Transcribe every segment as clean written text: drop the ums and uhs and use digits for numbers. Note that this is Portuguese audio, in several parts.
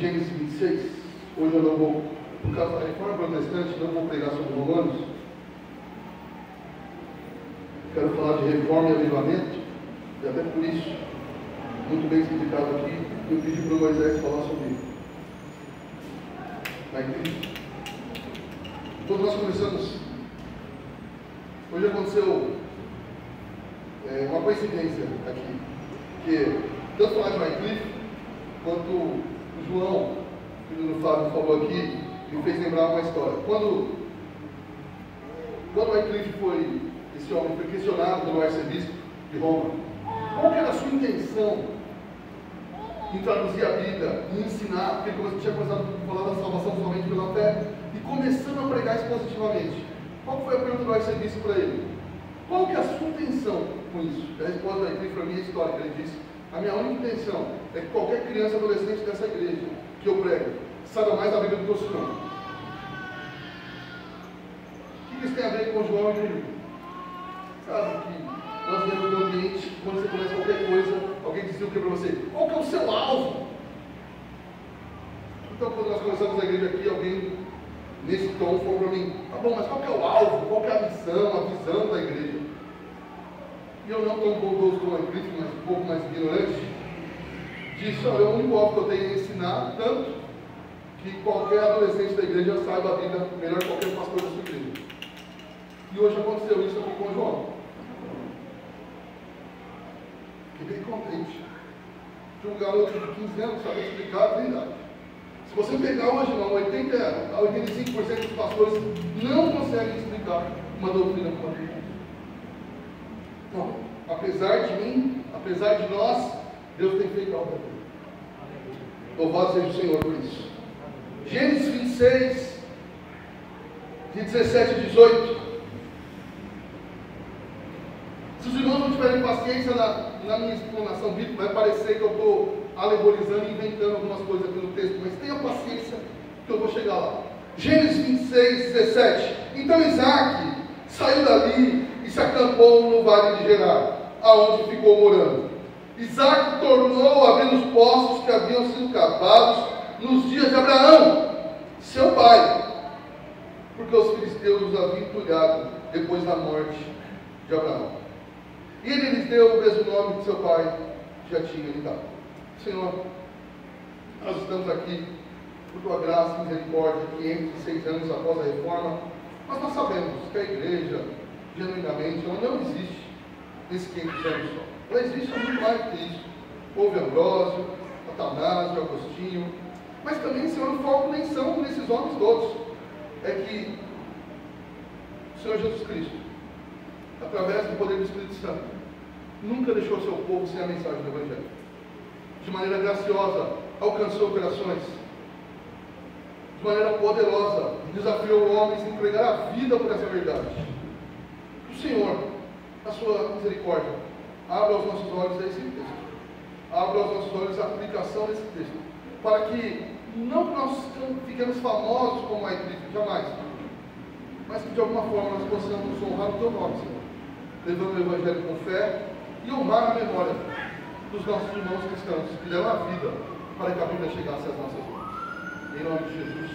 Gênesis 26. Hoje eu não vou, por causa da reforma protestante, não vou pregar sobre Romanos. Quero falar de reforma e avivamento, e até por isso, muito bem explicado aqui, eu pedi para o Moisés falar sobre isso. Na igreja. Quando nós começamos, hoje aconteceu uma coincidência aqui, que tanto falar de Wycliffe, quanto o João, filho do Fábio, falou aqui, me fez lembrar uma história. Quando Wycliffe esse homem foi questionado pelo arcebispo de Roma, qual que era a sua intenção em traduzir a Bíblia, em ensinar, porque ele tinha começado a falar da salvação somente pela fé, e começando a pregar expositivamente. Qual foi a pergunta do arcebispo para ele? Qual que é a sua intenção com isso? A resposta do Wycliffe para mim é histórica. Ele disse: a minha única intenção é que qualquer criança ou adolescente dessa igreja que eu prego saiba mais da Bíblia do que o senhor. O que isso tem a ver com João e comigo? Sabe que nós viemos do ambiente, quando você começa qualquer coisa, alguém dizia o que para você? Qual que é o seu alvo? Então, quando nós começamos a igreja aqui, alguém nesse tom falou para mim: tá bom, mas qual que é o alvo? Qual que é a visão da igreja? E eu, não tão bondoso como a Wycliffe, mas um pouco mais ignorante, disse: olha, o único alvo que eu tenho é ensinar tanto que qualquer adolescente da igreja saiba a Bíblia melhor que qualquer pastor da sua igreja. E hoje aconteceu isso aqui com o João. Fiquei contente de um garoto de 15 anos saber explicar a verdade. Se você pegar hoje, não, 80 a 85% dos pastores não conseguem explicar uma doutrina como a Bíblia. Não, apesar de mim, apesar de nós, Deus tem feito algo aqui. Louvado seja o Senhor por isso. Gênesis 26, de 17 a 18. Se os irmãos não tiverem paciência na minha explanação bíblica, vai parecer que eu estou alegorizando e inventando algumas coisas aqui no texto, mas tenha paciência que eu vou chegar lá. Gênesis 26, 17. Então Isaac saiu dali e se acampou no vale de Gerar, aonde ficou morando. Isaac tornou a abrir os poços que haviam sido cavados nos dias de Abraão, seu pai, porque os filisteus os haviam entulhado depois da morte de Abraão. E ele lhes deu o mesmo nome que seu pai já tinha lhe dado. Senhor, nós estamos aqui por tua graça e misericórdia, 506 anos após a reforma, mas nós sabemos que a igreja, genuinamente, ela não existe nesses 500 anos só. Ela existe há muito mais do que isso. Houve Ambrósio, Atanásio, Agostinho, mas também, Senhor, o foco nem são nesses homens todos. É que o Senhor Jesus Cristo, através do poder do Espírito Santo, nunca deixou seu povo sem a mensagem do Evangelho. De maneira graciosa, alcançou corações. De maneira poderosa, desafiou homens a entregar a vida por essa verdade. O Senhor, a sua misericórdia, abra os nossos olhos a esse texto. Abra os nossos olhos à aplicação desse texto. Para que não que nós fiquemos famosos como a igreja, jamais. Mas que de alguma forma nós possamos honrar o teu nome, Senhor. Levando o Evangelho com fé e honrar a memória dos nossos irmãos cristãos que deram a vida para que a Bíblia chegasse às nossas mãos. Em nome de Jesus.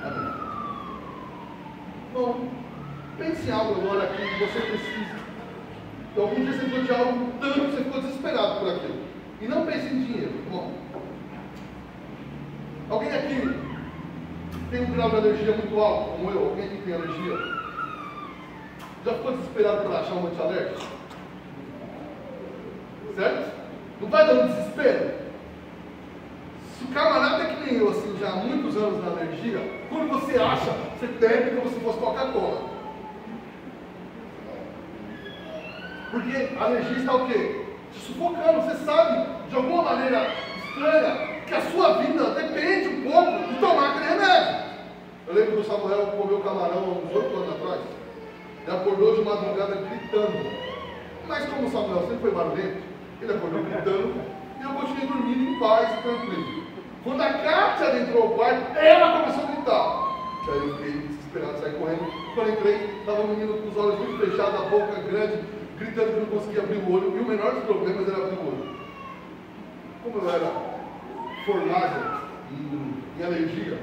Amém. Bom, pense em algo agora aqui que você precisa. Então, algum dia você precisou de algo tanto que você ficou desesperado por aquilo. E não pense em dinheiro. Bom, alguém aqui tem um grau de alergia muito alto, como eu? Alguém aqui tem alergia? Já ficou desesperado por achar um antialérgico? Certo? Não vai dando desespero? Se o camarada é que nem eu, assim, já há muitos anos na alergia, quando você acha, você bebe como se fosse Coca-Cola. Porque a alergia está o quê? Te sufocando. Você sabe, de alguma maneira estranha, que a sua vida depende um pouco de tomar aquele remédio. Eu lembro que o Samuel comeu camarão há uns 8 anos atrás. Ele acordou de madrugada gritando. Mas como o Samuel sempre foi barulhento, ele acordou gritando e eu continuei dormindo em paz e tranquilo. Quando a Kátia entrou ao quarto, ela começou a gritar. Aí eu fiquei desesperado, saí correndo. Quando eu entrei, estava um menino com os olhos muito fechados, a boca grande, gritando que não conseguia abrir o olho. E o menor dos problemas era abrir o olho. Como eu era formado em alergia.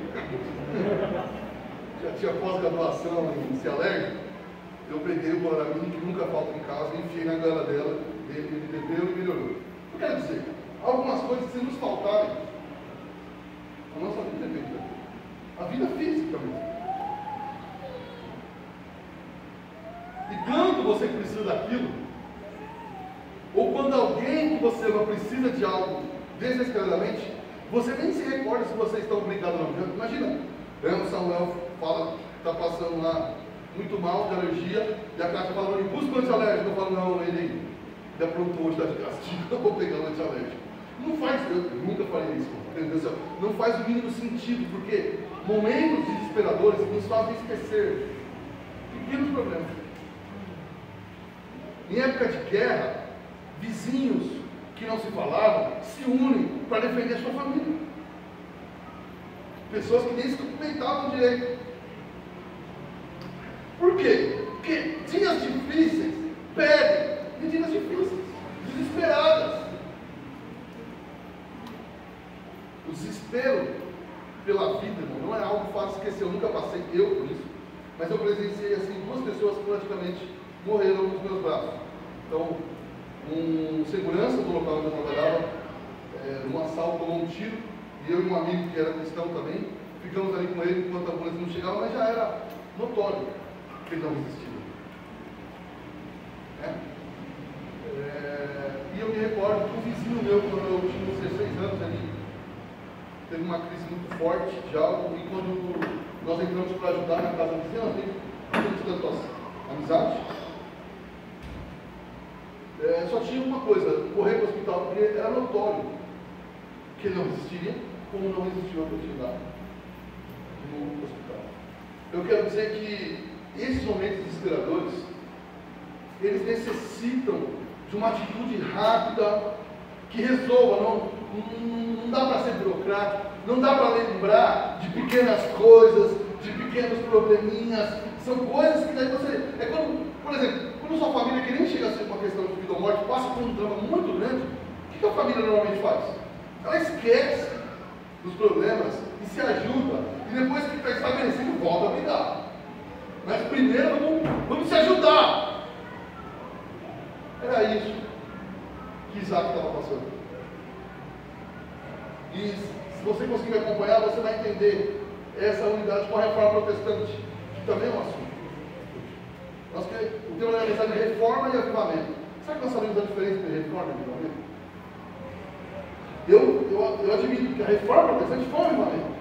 Já tinha pós-graduação em ser alérgico. Eu peguei o Boramine, que nunca falta em casa, e enfiei na goela dela, ele bebeu e melhorou. Eu quero dizer, algumas coisas que se nos faltarem, a nossa vida depende. A vida física mesmo. E quando você precisa daquilo, ou quando alguém que você não precisa de algo desesperadamente, você nem se recorda se você está obrigado ou não. Imagina, o Samuel fala, está passando lá muito mal de alergia, e a Cátia fala, busca um antialérgico. Eu falo, não, ele aprontou hoje, está de castigo, eu vou pegar um antialérgico. Não faz, eu nunca faria isso, entendeu? Não faz o mínimo sentido, porque momentos desesperadores nos fazem esquecer pequenos problemas. Em época de guerra, vizinhos que não se falavam se unem para defender a sua família. Pessoas que nem se cumprimentavam direito. Por quê? Porque dias difíceis pedem medidas difíceis, desesperadas. O desespero pela vida, irmão, não é algo fácil de esquecer. Eu nunca passei por isso, mas eu presenciei assim, 2 pessoas que praticamente morreram nos meus braços. Então, um segurança do local onde eu trabalhava, num assalto, tomou um tiro, e eu e um amigo que era cristão também, ficamos ali com ele enquanto a ambulância não chegava, mas já era notório que ele não resistiu. E eu me recordo que um vizinho meu, quando eu tinha uns 16 anos ali, teve uma crise muito forte de algo, e quando nós entramos para ajudar na casa do vizinho, nós temos tanto amizade. Só tinha uma coisa, correr para o hospital, porque era notório que ele não resistiria, como não resistiu a atividade no hospital. Eu quero dizer que esses momentos desesperadores, eles necessitam de uma atitude rápida, que resolva, não dá para ser burocrático, não dá para lembrar de pequenas coisas, de pequenos probleminhas, são coisas que daí você, por exemplo, quando sua família, que nem chega a ser uma questão de vida ou morte, passa por um drama muito grande, o que a família normalmente faz? Ela esquece dos problemas e se ajuda, e depois que está estabelecido, volta a brigar. Mas primeiro vamos se ajudar. Era isso que Isaac estava passando. E se você conseguir me acompanhar, você vai entender essa unidade com a reforma protestante, que também é um assunto. O tema da mensagem é reforma e avivamento. Sabe que nós sabemos a diferença entre reforma e avivamento? Eu admito que a reforma protestante foi um avivamento,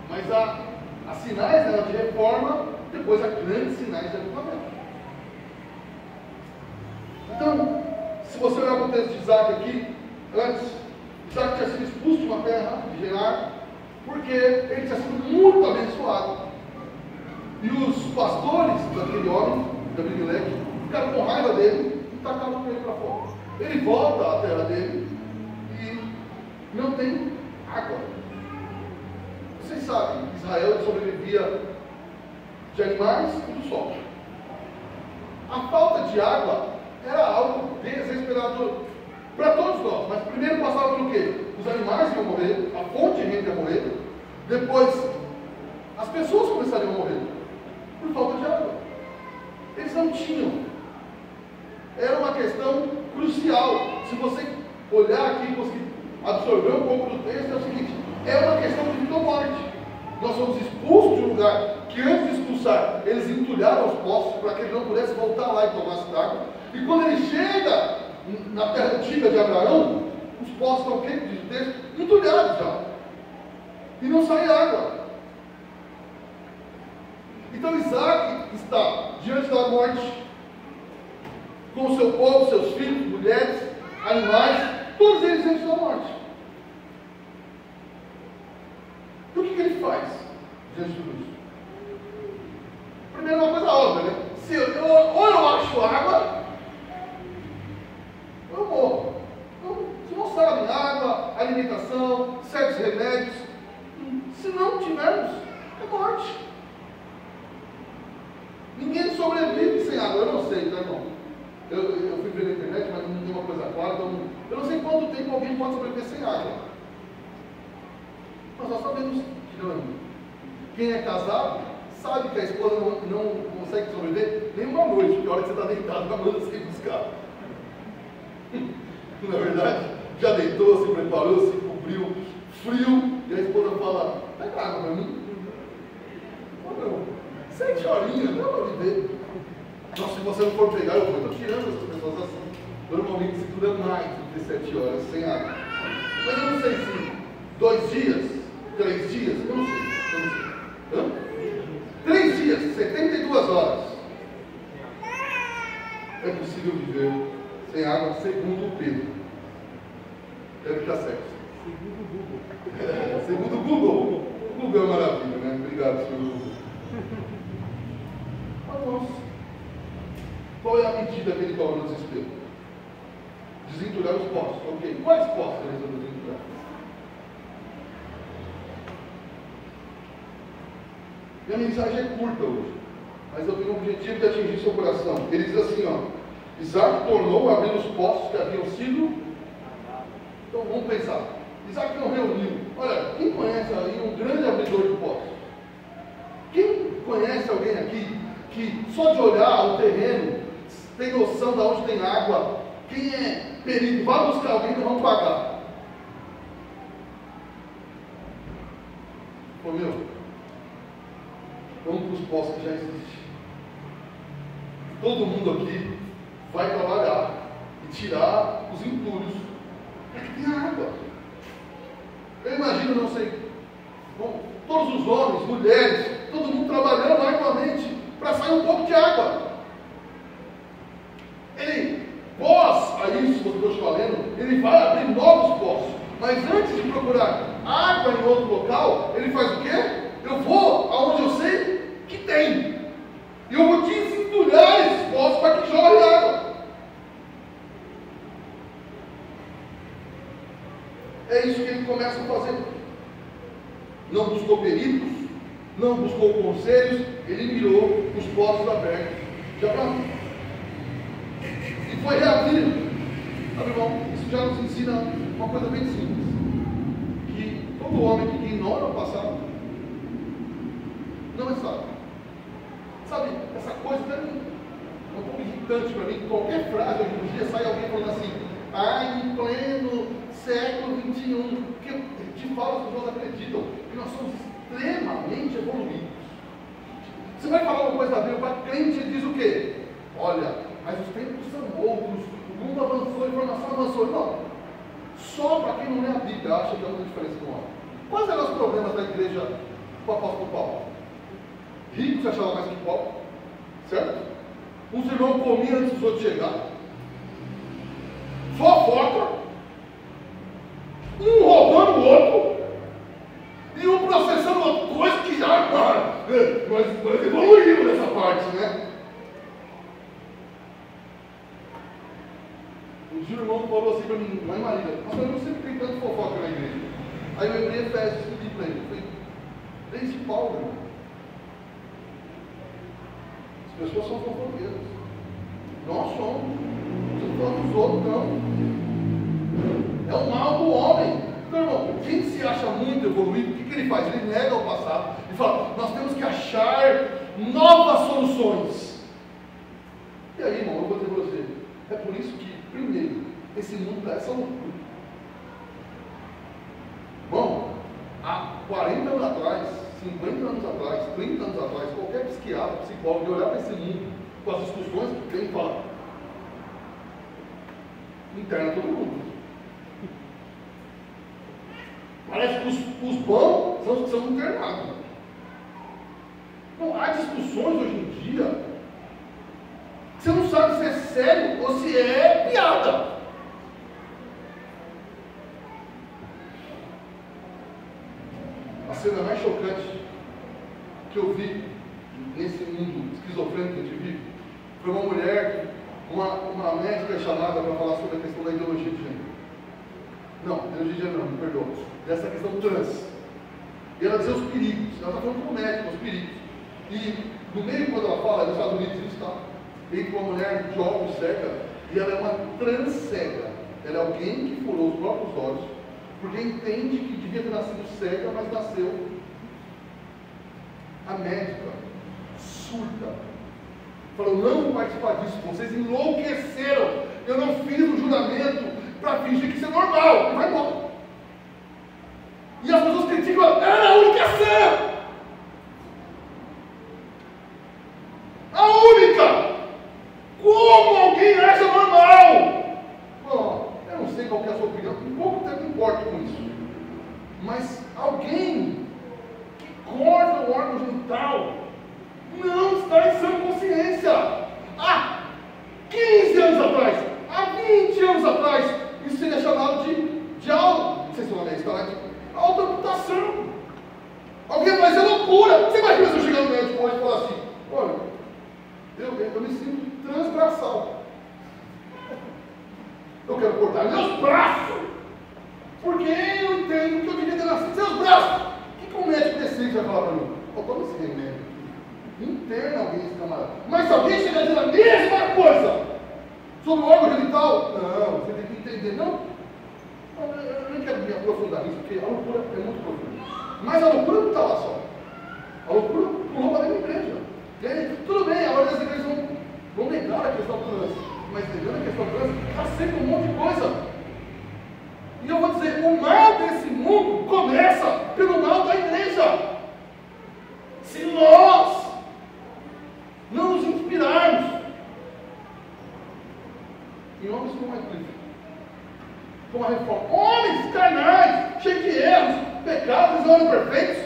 mas há sinais dela de reforma, depois há grandes sinais de avivamento. Então, se você olhar para o texto de Isaac aqui, antes, Isaac tinha sido expulso de uma terra, de Gerar, porque ele tinha sido muito abençoado. E os pastores daquele homem, de Abimeleque, ficaram com raiva dele e tacaram ele para fora. Ele volta à terra dele e não tem água. Vocês sabem, Israel sobrevivia de animais e do sol. A falta de água era algo desesperador para todos nós. Mas primeiro passava pelo quê? Os animais iam morrer, a fonte de renda ia morrer, depois as pessoas começariam a morrer por falta de água. Eles não tinham. Era uma questão crucial. Se você olhar aqui e conseguir absorver um pouco do texto, é o seguinte: é uma questão de vida ou morte. Nós somos expulsos de um lugar que antes de expulsar, eles entulharam os poços para que ele não pudesse voltar lá e tomar água. E quando ele chega na terra antiga de Abraão, os poços estão, o que diz o texto? Entulhados já. E não sai água. Então Isaac está diante da morte, com o seu povo, seus filhos, mulheres, animais, todos eles diante da morte. E o que ele faz diante de tudo isso? Primeiro, uma coisa óbvia, né? Ou eu acho água, ou eu morro. Então, se não sabem água, alimentação, certos remédios, se não tivermos, é morte. Ninguém sobrevive sem água. Eu não sei, tá, irmão? Eu fui ver na internet, mas não tem uma coisa clara. Então, eu não sei quanto tempo alguém pode sobreviver sem água. Mas nós sabemos que não é muito. Quem é casado sabe que a esposa não consegue sobreviver nem uma noite, porque a hora que você está deitado, ela manda você ir buscar. Na verdade, já deitou, se preparou, se cobriu, frio, e a esposa fala: pega água para mim. Ou não, 7 horinhas, não para viver. Nossa, se você não for pegar, eu estou tirando essas pessoas assim. Normalmente se dura mais do que 7 horas sem água. Mas eu não sei se 2 dias, 3 dias, eu não sei. Hã? 3 dias, 72 horas. É possível viver sem água, segundo o Pedro. Deve estar certo. Segundo o Google. O Google é uma maravilha, né? Obrigado, senhor Google. Mas nossa, qual é a medida que ele cobra no desespero? Desentulhar os poços. Ok. Quais poços ele resolveu desentulhar? Minha mensagem é curta hoje, mas eu tenho o objetivo de atingir seu coração. Ele diz assim, ó: Isaac tornou a abrir os poços que haviam sido. Então vamos pensar. Isaac não reuniu. Olha, quem conhece aí um grande abridor de poços? Quem conhece alguém aqui que só de olhar o terreno tem noção de onde tem água? Quem é perito? Vai buscar alguém que vão pagar. Ô meu, vamos para os poços que já existem. Todo mundo aqui vai trabalhar e tirar os entulhos para que tenha água. Eu imagino, não sei, bom, todos os homens, mulheres, todo mundo trabalhando arduamente para sair um pouco de água. Ele, pós a isso que eu estou te falando, ele vai abrir novos poços. Mas antes de procurar água em outro local, ele faz o quê? Eu vou aonde eu sei que tem. E eu vou desentulhar esses poços para que jorre água. É isso que ele começa a fazer. Não buscou peritos, não buscou conselhos, ele mirou os poços abertos de Abraão. E foi reabrindo. Sabe, irmão, isso já nos ensina uma coisa bem simples. Que todo homem que ignora o passado não é sábio. Sabe, essa coisa é um pouco irritante para mim. Qualquer frase hoje em dia sai alguém falando assim: em pleno século XXI, porque de fato as pessoas acreditam que nós somos extremamente evoluídos. Você vai falar uma coisa da Bíblia para crente, ele diz o quê? Olha, mas os tempos são outros, o mundo avançou, a informação avançou. Não, só para quem não lê a Bíblia acha que há uma diferença com o homem. Quais eram os problemas da igreja com o apóstolo Paulo? Rico se achava mais que pobre, certo? Um irmão comia antes dos outros chegar, fofoca, um roubando o outro e um processando o outro, coisa que já agora nós evoluímos nessa parte, né? Um dia o irmão falou assim para mim, lá em Marília: mas eu sempre tem tanto fofoca na igreja. Aí eu lembrei Efésios, escrevi para ele, falei: desde Paulo, irmão, as pessoas são fofoqueiras. Nós somos. Não estou falando dos outros, não. É o mal do homem. Então, irmão, quem se acha muito evoluído, o que ele faz? Ele nega o passado e fala: nós temos que achar novas soluções. E aí, irmão, eu vou dizer para você: é por isso que, primeiro, esse mundo dá essa loucura. Bom, há 40 anos atrás, 50 anos atrás, 30 anos atrás, qualquer psiquiatra, psicólogo, de olhar para esse mundo com as discussões que tem, fala: interna todo mundo. Parece que os bons são os que são internados. Não, há discussões hoje em dia que você não sabe se é sério ou se é piada. A cena mais chocante que eu vi nesse mundo esquizofrênico que a gente vive foi uma mulher, uma médica chamada para falar sobre a questão da ideologia de gênero. Não, ideologia de gênero não, me perdoa. Dessa questão trans. E ela dizia os perigos. Ela está falando com o médico, os perigos. E no meio, quando ela fala, nos Estados Unidos isso está, entre uma mulher de óculos cega, e ela é uma trans cega. Ela é alguém que furou os próprios olhos Porque entende que devia ter nascido cega, mas nasceu. A médica surda falou: não vou participar disso, vocês enlouqueceram. Eu não fiz o juramento para fingir que isso é normal. E vai embora. E as pessoas criticam: era a única cega. A única! Como alguém acha normal? Bom, eu não sei qual que é a sua opinião, um pouco tempo importa com isso. Mas alguém que corta o órgão genital não está em sã consciência. Há 15 anos atrás, há 20 anos atrás, isso seria chamado de não sei se o nome é isso, tá? Autoamputação. Alguém vai dizer loucura. Você imagina se eu chegar no médico hoje e falar assim: olha, eu me sinto transbraçal. Eu quero cortar meus braços, porque eu entendo que eu devia ter nascido seus braços. O que um médico decente vai falar para mim? Toma esse remédio. Interna alguém esse camarada. Mas se alguém chegar dizendo a mesma coisa sobre o órgão genital, não, você tem que entender. Não, eu nem quero me aprofundar nisso, porque a loucura é muito profunda. Mas a loucura não está lá só. A loucura pulou para dentro da igreja. E aí, tudo bem, agora as igrejas vão negar a questão trans, mas negando a questão trans, está sempre um monte de coisa. E eu vou dizer, o mal desse mundo começa pelo mal da igreja. Se nós não nos inspirarmos em homens como Wycliffe, com a reforma, homens carnais, cheios de erros, pecados, não eram perfeitos,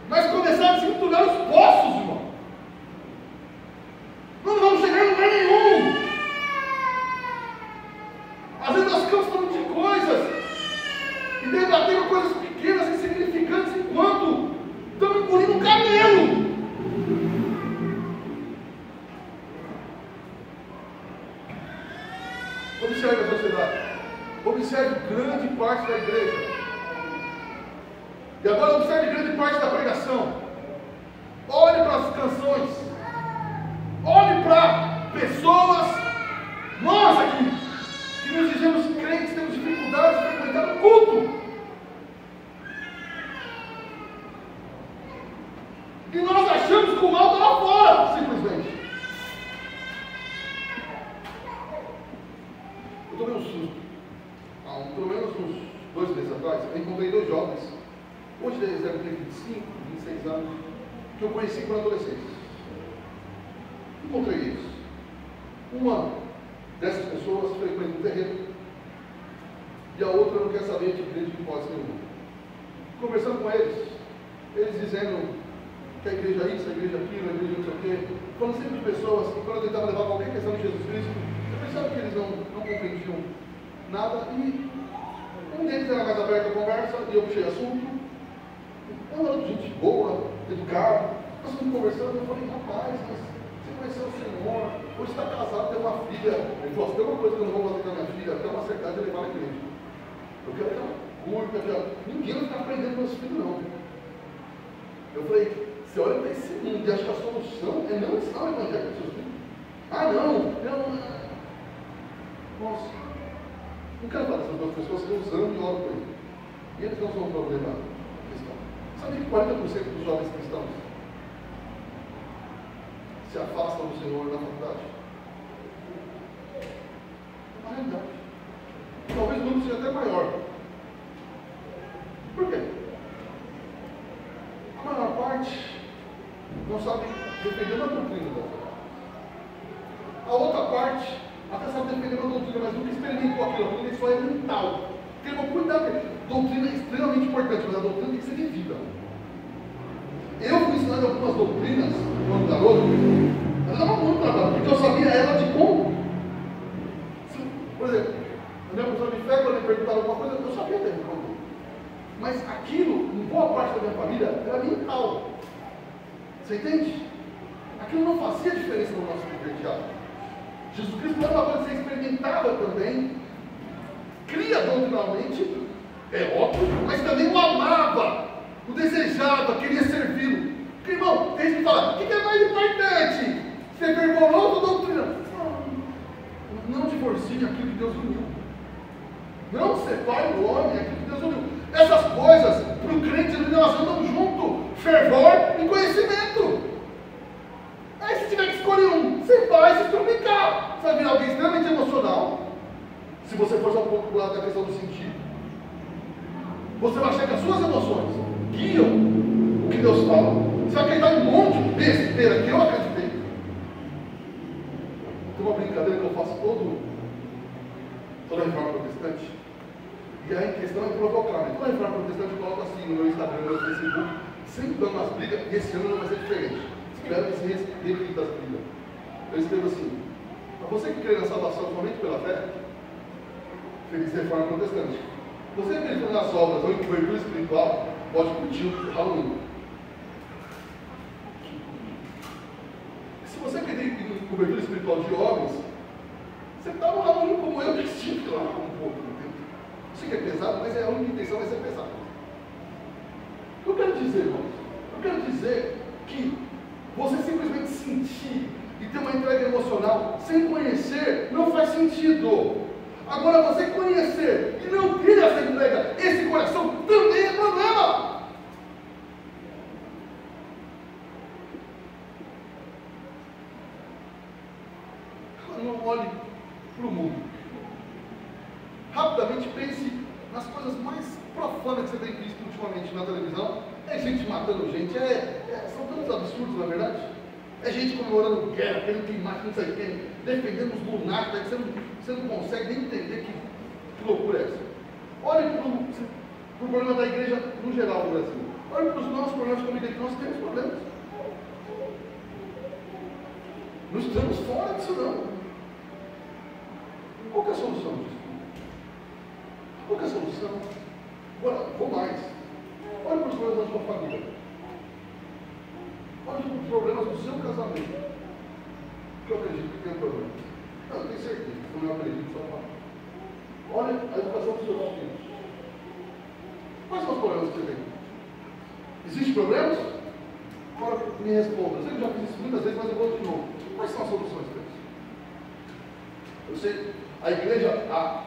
mas começaram a se misturar os poços, irmão. Não vamos chegar em lugar nenhum. Às vezes nós ficamos falando de coisas e debatendo coisas pequenas, insignificantes, enquanto estamos engolindo um camelo. Observe a sociedade. Observe grande parte da igreja. E agora observe grande parte da pregação. Olhe para as canções. Olhe para pessoas, nós aqui, que nos dizemos crentes, temos dificuldade de frequentar o culto. E nós achamos que o mal está lá fora, simplesmente. Eu tomei um susto. Pelo menos uns 2 meses atrás, eu encontrei 2 jovens. Hoje eles devem ter 25, 26 anos, que eu conheci quando adolescentes. Encontrei eles. Uma dessas pessoas frequenta um terreno e a outra não quer saber de igreja de hipótese nenhuma. Conversando com eles dizendo que a igreja é isso, a igreja é aquilo, a igreja não sei o quê, falando sempre de pessoas que quando eu tentava levar qualquer questão de Jesus Cristo, eu pensava que eles não compreendiam nada, e um deles era mais aberto à conversa e eu puxei assunto. Eu era gente boa, educado, nós estamos conversando, eu falei: rapaz, mas você conheceu o Senhor, hoje está casado, tem uma filha. Ele falou: tem uma coisa que eu não vou fazer com a minha filha, até uma certa idade eu levar na igreja. Eu quero que ela curta, ninguém vai ficar aprendendo meus filhos, não. Eu falei: você olha para esse mundo e acha que a solução é não ensinar o evangelho para os seus filhos. Ah, não. Nossa, não quero falar dessas 2 pessoas que eu amo e oro por ele. E eles não são um problema cristão. Sabe que 40% dos jovens cristãos se afastam do Senhor na faculdade? É uma realidade. Talvez o número seja até maior. Por quê? A maior parte não sabe defender a doutrina da fé. A outra parte até sabe defender a doutrina, mas nunca experimentou aquilo. A doutrina só é mental. Tem uma cuidado. Doutrina é extremamente importante, mas a doutrina tem que ser vivida. Eu fui ensinando algumas doutrinas quando garoto, mas eu não muito trabalho, porque eu sabia ela de como. Por exemplo, a minha professora de fé, quando ele perguntava alguma coisa, eu sabia dele como. Mas aquilo, em boa parte da minha família, era mental. Você entende? Aquilo não fazia diferença no nosso viver diário. Jesus Cristo não era uma coisa que você experimentava também, cria doutrinalmente, é óbvio, mas também o amava, o desejava, queria servi-lo. Porque, irmão, tem gente que fala: o que é mais importante? Ser fervoroso ou doutrina? Não divorcie aquilo que Deus uniu. Não separe o homem, aquilo que Deus uniu. Essas coisas, para o crente, elas andam junto. Fervor e conhecimento. Aí se tiver que escolher um, você vai se trombicar. Você vai virar alguém extremamente emocional. Se você for só um pouco do lado da questão do sentido. Você vai achar que as suas emoções guiam o que Deus fala. Você vai acreditar em um monte de besteira que eu acreditei. Tem uma brincadeira que eu faço toda a reforma protestante. E aí a questão é provocar. Né? Toda a reforma protestante eu coloco assim no meu Instagram, no meu Facebook, sempre dando umas brigas, e esse ano não vai ser diferente. Espero que se repita as brigas. Eu escrevo assim: para você que crê na salvação somente pela fé, feliz reforma protestante. Você que acredita nas obras ou em cobertura espiritual, pode curtir o Halloween. Se você acredita em cobertura espiritual de homens, você está no Halloween como eu que estive lá um pouco. Eu sei que é pesado, mas a única intenção vai ser pesada. O que eu quero dizer, irmãos? Eu quero dizer que você simplesmente sentir e ter uma entrega emocional sem conhecer não faz sentido. Agora, você conhecer e não ter essa entrega, esse coração, também é problema. Não olhe para o mundo. Rapidamente pense nas coisas mais profanas que você tem visto ultimamente na televisão. É gente matando gente, são tantos absurdos, na verdade. É gente comemorando guerra, querendo queimar não sei quem, defendendo os lunáticos, você não consegue nem entender que loucura é essa. Olhe para o problema da igreja no geral no Brasil. Olhe para os nossos problemas como igreja, nós temos problemas. Não estamos fora disso não. Qual que é a solução disso? Qual que é a solução? Agora, vou mais. Olhe para os problemas da sua família. Olhe para os problemas do seu casamento. Que eu acredito que tem um problema. Não, eu tenho certeza. Como eu acredito, só falo. Olha a educação dos seus filhos. Quais são os problemas que você tem? Existem problemas? Agora me responda. Eu sei que eu já fiz isso muitas vezes, mas eu vou de novo. Quais são as soluções para isso? Eu sei, a igreja há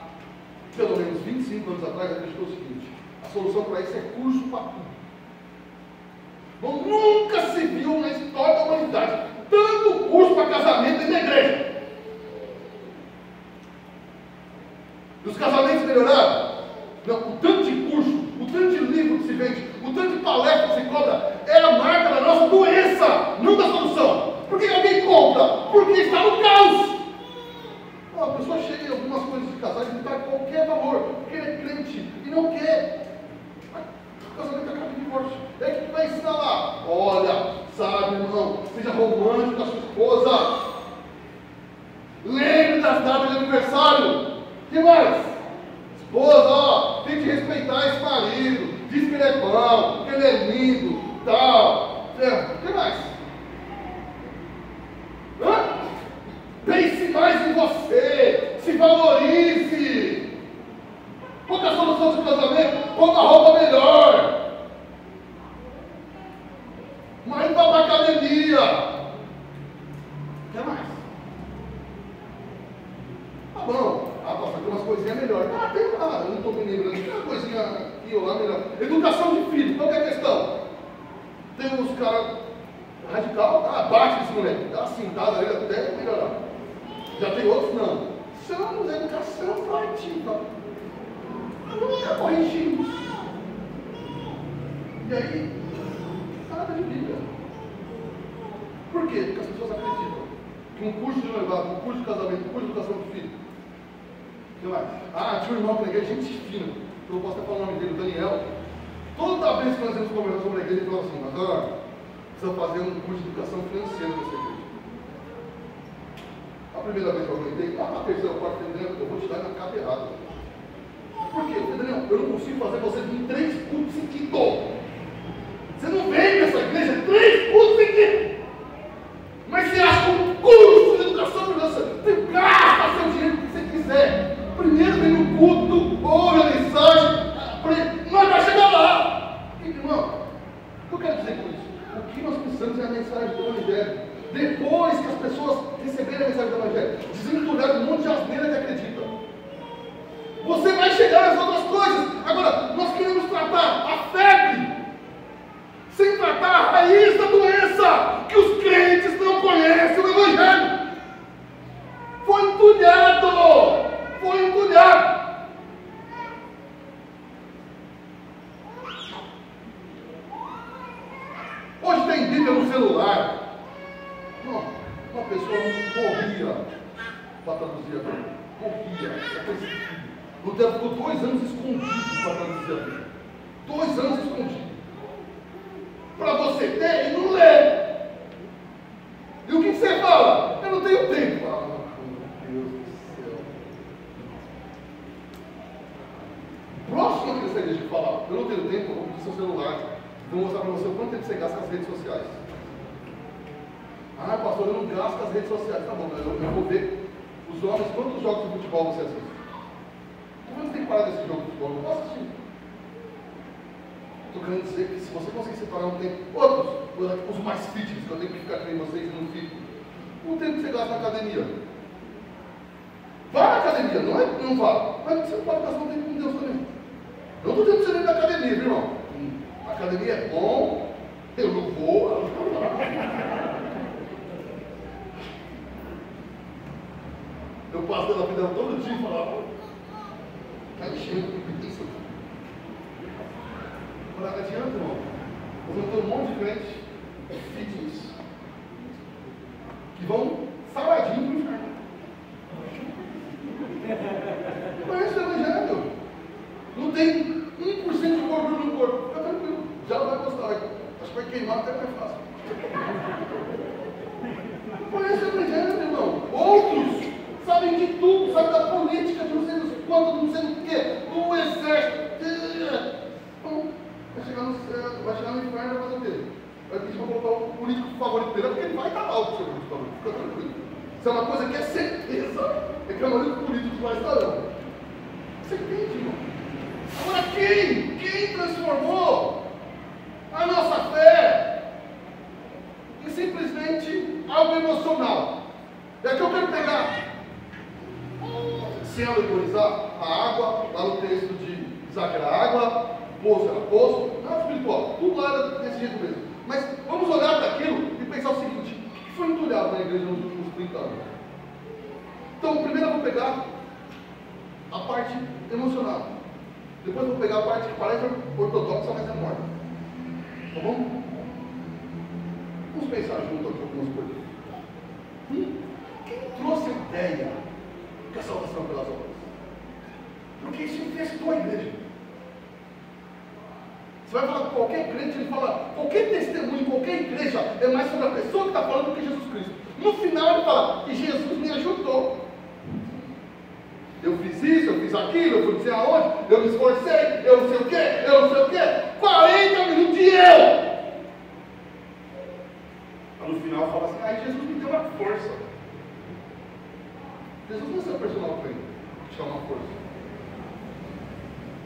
pelo menos 25 anos atrás acreditou o seguinte: a solução para isso é curso para tudo. Bom, nunca se viu na história da humanidade tanto curso para casamento dentro da igreja. E os casamentos melhoraram? Não, o tanto de curso, o tanto de livro que se vende, o tanto de palestra que se cobra, é a marca da nossa doença, não da solução. Por que alguém compra? Porque está no caos. A pessoa chega em algumas coisas de casais e não dá qualquer valor, porque ele é crente e não quer. O casamento acaba de divórcio. É que tu vai ensinar lá. Olha, sabe, irmão, seja romântico com a sua esposa. Lembre das datas de aniversário. O que mais? Esposa, ó, tem que respeitar esse marido. Diz que ele é bom, que ele é lindo, tal. O que mais? Hã? Pense mais em você. Se valorize. Qual é a solução do casamento? Põe uma roupa melhor. Mas vá para a academia. O que mais? Tá bom. Pastor, tem umas coisinhas melhores. Tem lá, eu não estou me lembrando. Tem uma coisinha aqui ou lá melhor. Educação de filho, qual que é a questão? Tem uns caras radical, bate esse moleque, dá uma cintada ali até melhorar. Já tem outros, não. Somos educação proativa. Nunca corrigimos. E aí, nada de Bíblia. Por quê? Porque as pessoas acreditam que um curso de noivado, um curso de casamento, um curso de educação de filho. Tinha um irmão na igreja, gente fina. Eu não posso até falar o nome dele, o Daniel. Toda vez que nós temos conversar sobre a igreja, ele falou assim: mas agora precisa fazer um curso de educação financeira nessa igreja. A primeira vez que eu aguentei, lá na terceira ou quarta, eu vou te dar na capa errada. Por quê? Porque, Daniel, eu não consigo fazer você vir 3 cultos seguidos. Você não vem nessa igreja 3 cultos seguidos. Mas você acha que um curso de educação financeira, você gasta seu dinheiro que você quiser. Primeiro vem no culto, ouve a mensagem, nós vamos chegar lá. Irmão, o que eu quero dizer com isso? O que nós precisamos é a mensagem do Evangelho. Depois que as pessoas receberem a mensagem do Evangelho, desentulhar um monte de asneira que acreditam. Você vai chegar corria, é perseguido. Lutero ficou 2 anos escondido para traduzir a Bíblia. 2 anos escondido. Para você ter, e não lê. E o que você fala? Eu não tenho tempo. Ah, meu Deus do céu. Próximo que eu gostaria de falar, eu não tenho tempo, eu vou pedir seu celular. Vou mostrar para você o quanto tempo você gasta com as redes sociais. Ah, pastor, eu não gasto com as redes sociais. Tá bom, eu vou ver os homens, quantos jogos de futebol você assiste? Como você tem que parar desse jogo de futebol? Eu não posso assistir. Estou querendo dizer que se você conseguir separar um tempo, outros, os mais fitness, que eu tenho que ficar com vocês e não fico, o tempo que você gasta na academia. Vá na academia, não vá. Mas você não pode gastar um tempo com Deus também. Eu não estou dizendo que você ir na academia, viu, irmão? A academia é bom, eu não vou. Eu passo pela vida todo dia e falava, está enchendo com isso. Não adianta, irmão. Eu tenho um monte de crente fitness que vão saladinho para o inferno. Conhece o evangelho? Não tem 1% de gordura no corpo. Fica tranquilo. Já não vai gostar. Acho que vai queimar até mais fácil. Conhece o evangelho, irmão? Outros sabem de tudo, sabem da política, de não sei dos quantos, não sei do que, do exército. Vai chegar no inferno e vai fazer o quê? Vai pedir para colocar o político favorito dele, porque ele vai estar lá o seu político favorito. Fica tranquilo. Isso é uma coisa que é certeza, é que a maioria dos políticos vai estar lá. Você entende, irmão? Agora quem transformou a nossa fé em simplesmente algo emocional? É que eu quero pegar, sem alegorizar, a água, lá no texto de Isaac era água, poço era poço, nada espiritual, tudo lá era desse jeito mesmo. Mas vamos olhar para aquilo e pensar o seguinte: o que foi entulhado na igreja nos últimos 30 anos? Então, primeiro eu vou pegar a parte emocional, depois eu vou pegar a parte que parece ortodoxa, mas é morta. Tá bom? Vamos pensar junto aqui algumas coisas. Quem trouxe a ideia que a salvação é pelas obras? Porque isso infestou a igreja. Você vai falar com qualquer crente, ele fala, qualquer testemunho, qualquer igreja, é mais sobre a pessoa que está falando do que Jesus Cristo. No final ele fala, que Jesus me ajudou. Eu fiz isso, eu fiz aquilo, eu fui dizer aonde, eu me esforcei, eu não sei o quê, eu não sei o quê. 40 minutos e eu! Aí no final fala assim, aí Jesus me deu uma força. Jesus não é seu personal trainer, que te dá uma força.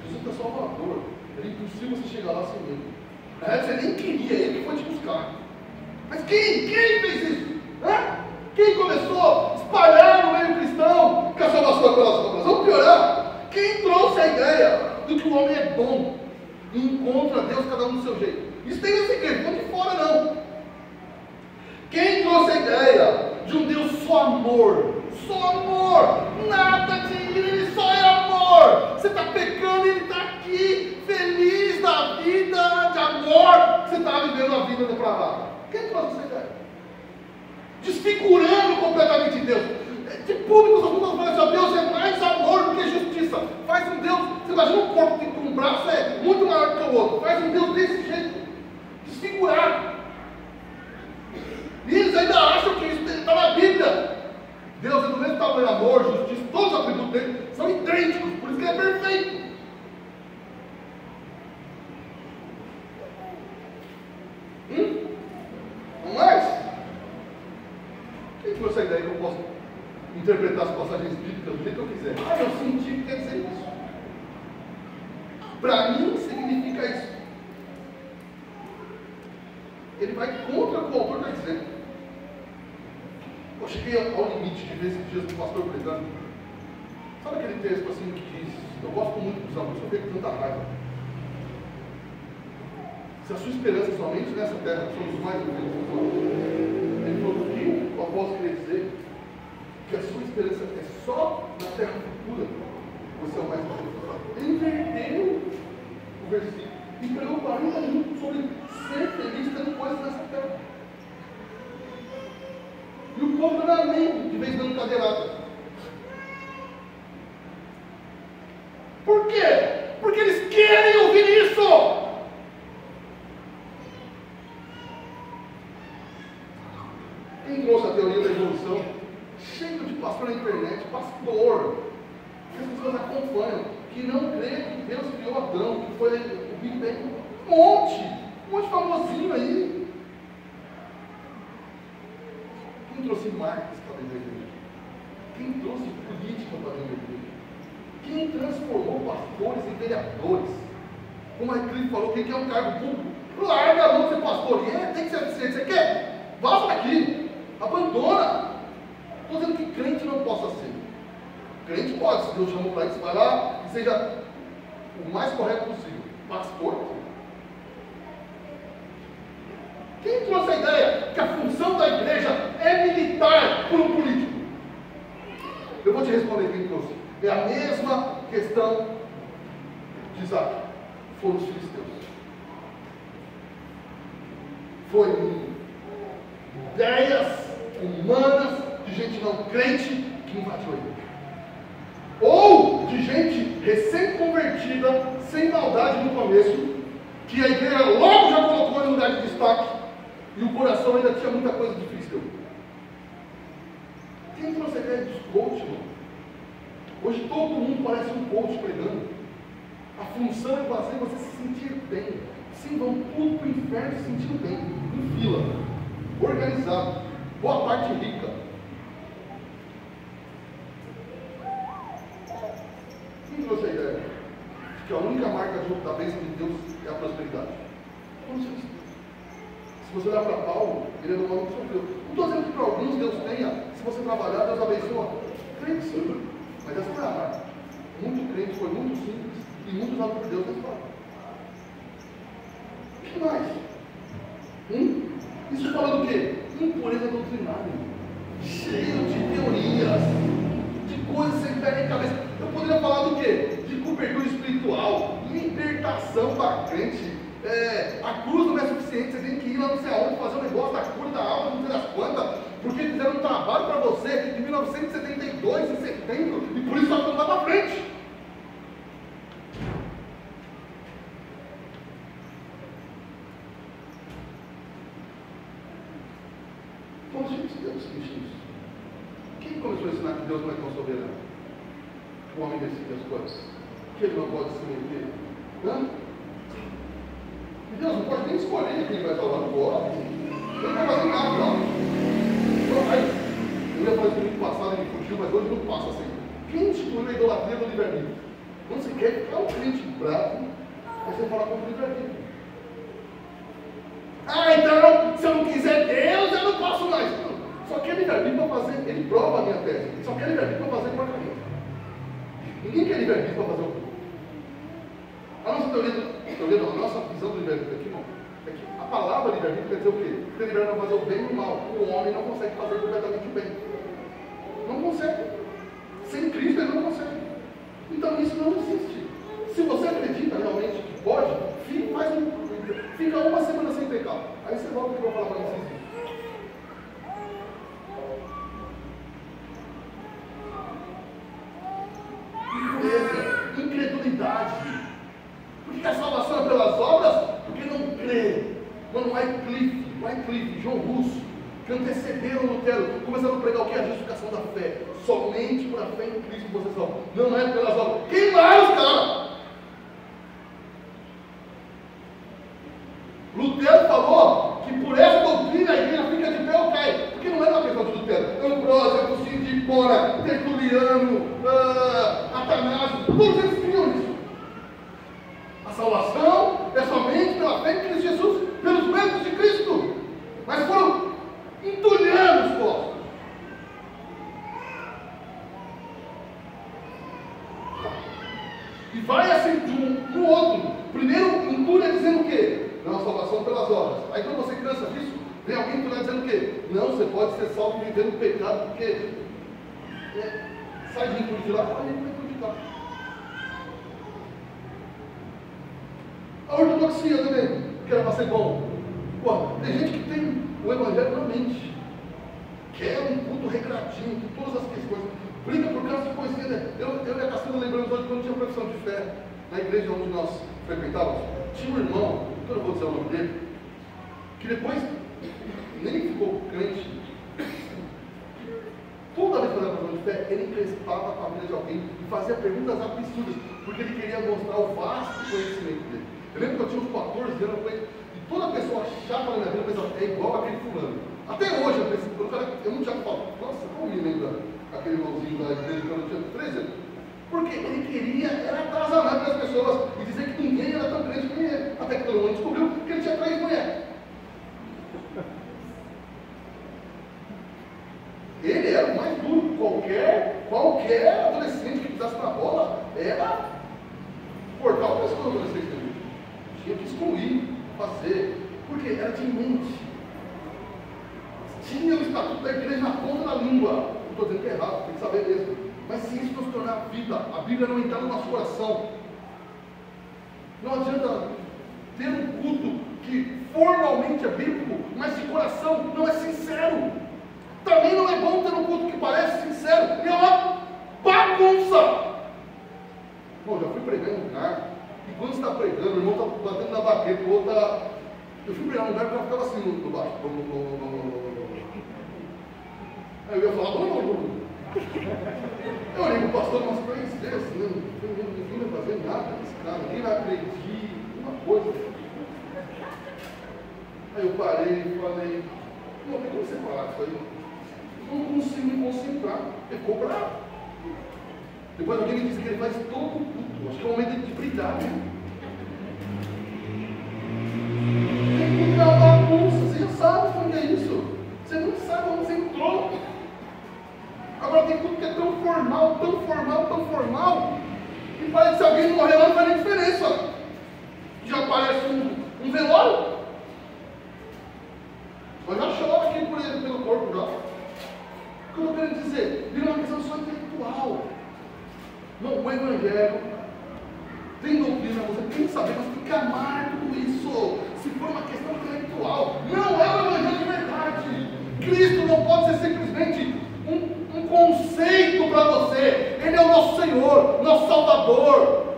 Jesus é o Salvador. Ele é impossível você chegar lá sem ele. Na verdade, você nem queria, ele que foi te buscar. Mas quem fez isso? Hã? Quem começou a espalhar no meio cristão que a salvação é pelas obras? Vamos piorar. Quem trouxe a ideia do que o homem é bom e encontra Deus cada um do seu jeito? Isso tem nessa igreja, não de fora não. Quem trouxe a ideia de um Deus só amor? Só amor, nada de ele só é amor. Você está pecando e ele está aqui, feliz da vida de amor. Você está vivendo a vida depravada. Quem trouxe essa ideia? Desfigurando completamente Deus. De público, algumas vezes, ó, Deus é mais amor do que justiça. Faz um Deus, você imagina um corpo que com um braço é muito maior do que o outro. Faz um Deus desse jeito, desfigurado. E eles ainda acham que isso está na Bíblia. Deus é do mesmo tamanho, amor, justiça, todos os atributos dele são idênticos, por isso que ele é perfeito. Vamos mais? Quem trouxe a ideia que eu posso interpretar as passagens bíblicas do jeito que eu quiser? Eu senti que quer dizer isso. Para mim significa isso. Ele vai contra o que o autor está dizendo. Eu cheguei ao limite de ver esses dias do pastor pregando. Sabe aquele texto assim que diz, eu gosto muito dos amigos, eu fico com tanta raiva. Se a sua esperança somente nessa terra, somos os mais felizes. Ele falou que o apóstolo queria dizer que a sua esperança é só na terra futura. Você é o mais feliz. Ele inverteu o versículo e pregou 40 minutos sobre ser feliz tendo coisas nessa terra. E o povo não era nem de vez dando cadeirada. Por quê? Porque eles querem ouvir isso. Quem trouxe a teoria da evolução? Cheio de pastor na internet, pastor, que as pessoas acompanham, que não crê que Deus criou Adão, que foi o Big Bang. Um monte famosinho aí. Quem trouxe Marx para dentro da igreja? Quem trouxe política para dentro da igreja? Quem transformou pastores em vereadores? Como a Cris falou, quem quer um cargo público? Larga a mão de ser pastor. Tem que ser eficiente. Você quer? Vaza daqui. Abandona. Estou dizendo que crente não possa ser. Crente pode, se Deus chamou para isso, vai lá e seja o mais correto possível. Pastor. Quem trouxe a ideia que a função da igreja é militar por um político? Eu vou te responder quem trouxe. É a mesma questão de Isaac. Foram os filisteus. Foi ideias humanas de gente não crente que invadiu a igreja. Ou de gente recém-convertida, sem maldade no começo, que a igreja logo já colocou em lugar de destaque, e o coração ainda tinha muita coisa de filisteu. Quem trouxe a ideia dos coaches, mano? Hoje todo mundo parece um coach pregando. A função é fazer você se sentir bem. Sim, vão tudo para o inferno se sentir bem. Em fila. Organizado. Boa parte rica. Quem trouxe a ideia? De que a única marca da bênção de Deus é a prosperidade. Se você olhar para Paulo, ele é do homem que sofreu. Não estou dizendo que para alguns Deus tenha. Se você trabalhar, Deus abençoa. Crente sim. Mas essa foi a marca. Muito crente, foi muito simples e muito usado por Deus nessa forma. O que mais? Isso fala do quê? Impureza doutrinária. Cheio de teorias, de coisas sem pé nem cabeça. Eu poderia falar do quê? De cobertura espiritual, libertação para crente. A cruz não é suficiente, você tem que ir lá não sei aonde fazer um negócio da cura da alma, não sei das quantas, porque fizeram um trabalho para você em 1972, em setembro, e por isso nós vamos lá para frente. Então, gente, Deus existe isso. Quem começou a ensinar que Deus não é tão soberano? O homem decide as coisas. Que ele não pode se meter. Deus não pode nem escolher quem vai salvar do corpo. Ele não vai fazer nada, não. Eu ia falar isso no domingo passado e me fugiu, mas hoje não passa assim. Quem instituiu a idolatria do livre-arbítrio? Quando você quer ficar um crente bravo, aí você fala contra o livre-arbítrio. Então, se eu não quiser Deus, eu não posso mais. Não. Só quer livre-arbítrio para fazer, ele prova a minha tese. Ele só quer livre-arbítrio para fazer porcaria. Ninguém quer livre-arbítrio para fazer o quê? A nossa teoria, a nossa visão do livre-arbítrio aqui, não. É que a palavra livre-arbítrio quer dizer o quê? Porque livre-arbítrio vai fazer o bem e o mal. O homem não consegue fazer completamente o bem. Não consegue. Sem Cristo ele não consegue. Então isso não existe. Se você acredita realmente que pode, fica uma semana sem pecado. Aí você volta que eu vou falar para vocês. Impureza, incredulidade. Por que a salvação é pelas obras? Porque não crê. Mano, Wycliffe, João Russo, que antecederam Lutero, começaram a pregar o que é a justificação da fé. Somente por a fé em Cristo você salva. Não é pelas obras. Queimaram os caras. Lutero falou que por essa doutrina a igreja fica de pé ou cai. Porque não era uma questão de Lutero. Ambrósio, Agostinho de Hipona, Tertuliano, Atanásio, todos eles criam isso. A salvação é somente pela fé em Cristo Jesus, pelos méritos de Cristo. Mas foram entulhando os postos. E vai assim de um no outro. Primeiro entulha dizendo o quê? Não, a salvação pelas obras. Aí quando você cansa disso, vem alguém que está dizendo o quê? Não, você pode ser salvo vivendo o pecado, porque sai de entulho de lá, vai de entulho de cá. A ortodoxia também, que era para ser bom. Pô, tem gente que tem o evangelho na mente. Quer um culto regradinho, com todas as questões. Briga por causa de coisinha. Eu e a Cassandra lembramos quando tinha profissão de fé, na igreja onde nós frequentávamos, tinha um irmão, eu não vou dizer o nome dele, que depois nem ficou crente. Toda vez que eu era profissão de fé, ele encrespava a família de alguém e fazia perguntas absurdas, porque ele queria mostrar o vasto conhecimento dele. Eu lembro que eu tinha uns 14 anos, e toda pessoa chata na minha vida pensava, é igual aquele fulano. Até hoje, eu não tinha falado, nossa, como me lembra aquele irmãozinho da igreja quando eu tinha 13 anos? Porque ele queria, era atrasamento das pessoas e dizer que ninguém era tão crente como ele. Até que todo mundo descobriu que ele tinha 3 mulheres. Ele era o mais duro. Qualquer adolescente que pisasse na bola era cortar o pescoço do adolescente. Tinha que excluir, fazer, porque era de mente. Tinha o estatuto da igreja na ponta da língua. Não estou dizendo que é errado, tem que saber mesmo. Mas se isso não se tornar vida, a Bíblia não entrar no nosso coração, não adianta ter um culto que formalmente é bíblico, mas de coração não é sincero. Também não é bom ter um culto que parece sincero, é uma bagunça. Bom, já fui pregar em um lugar, e quando você está pregando, o irmão está batendo na baqueta, o outro está... Eu fui pregar em um lugar que eu ficava assim no baixo. Aí eu ia falar, eu olhei para o pastor, mas para isso, ninguém vai fazer nada com esse cara, ninguém vai acreditar uma coisa. Aí eu parei e falei, não, tem como você parar isso aí? Não consigo me concentrar. Ele ficou bravo. Depois alguém me disse que ele faz todo o culto. Acho que é o momento de brigar, né? Tem que dar uma bagunça. Você já sabe como é isso. Você não sabe onde você entrou. Agora tem tudo que é tão formal, que parece que se alguém morrer lá não faz nem diferença. Já parece um velório. Eu já choro aqui por ele, pelo corpo já. O que eu estou querendo dizer? Vira uma questão só intelectual. Não, o Evangelho tem doutrina, você tem que saber, mas tem que amar tudo isso. Se for uma questão intelectual, não é o Evangelho de verdade. Cristo não pode ser simplesmente um conceito para você. Ele é o nosso Senhor, nosso Salvador.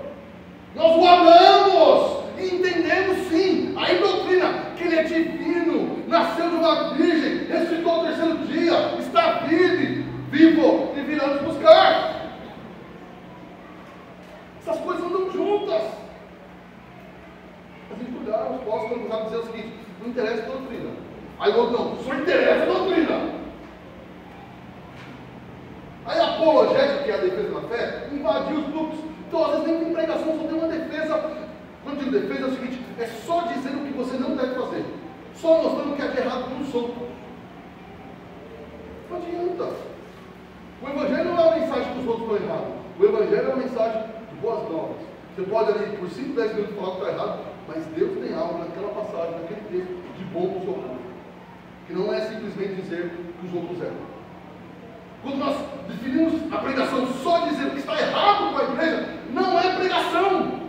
Nós o amamos e entendemos sim a doutrina que Ele é divino, nasceu de uma virgem, ressuscitou ao 3º dia, está vivo e virá nos buscar. Essas coisas andam juntas. A gente cuidar, os postos quando sabe dizer o seguinte, não interessa a doutrina. Aí o outro não, só interessa a doutrina. Aí a apologética, que é a defesa da fé, invadiu os grupos. Então, às vezes, nem tem pregação, só tem uma defesa. Quando eu digo defesa, é o seguinte: é só dizendo o que você não deve fazer, só mostrando o que é de errado com os outros. Não adianta. O Evangelho não é uma mensagem que os outros estão errados. O Evangelho é uma mensagem de boas novas. Você pode ali, por 5, 10 minutos, falar que está errado, mas Deus tem algo naquela passagem, naquele texto, de bom para o seu povo. Que não é simplesmente dizer que os outros erram. Quando nós definimos a pregação só dizendo que está errado com a igreja, não é pregação.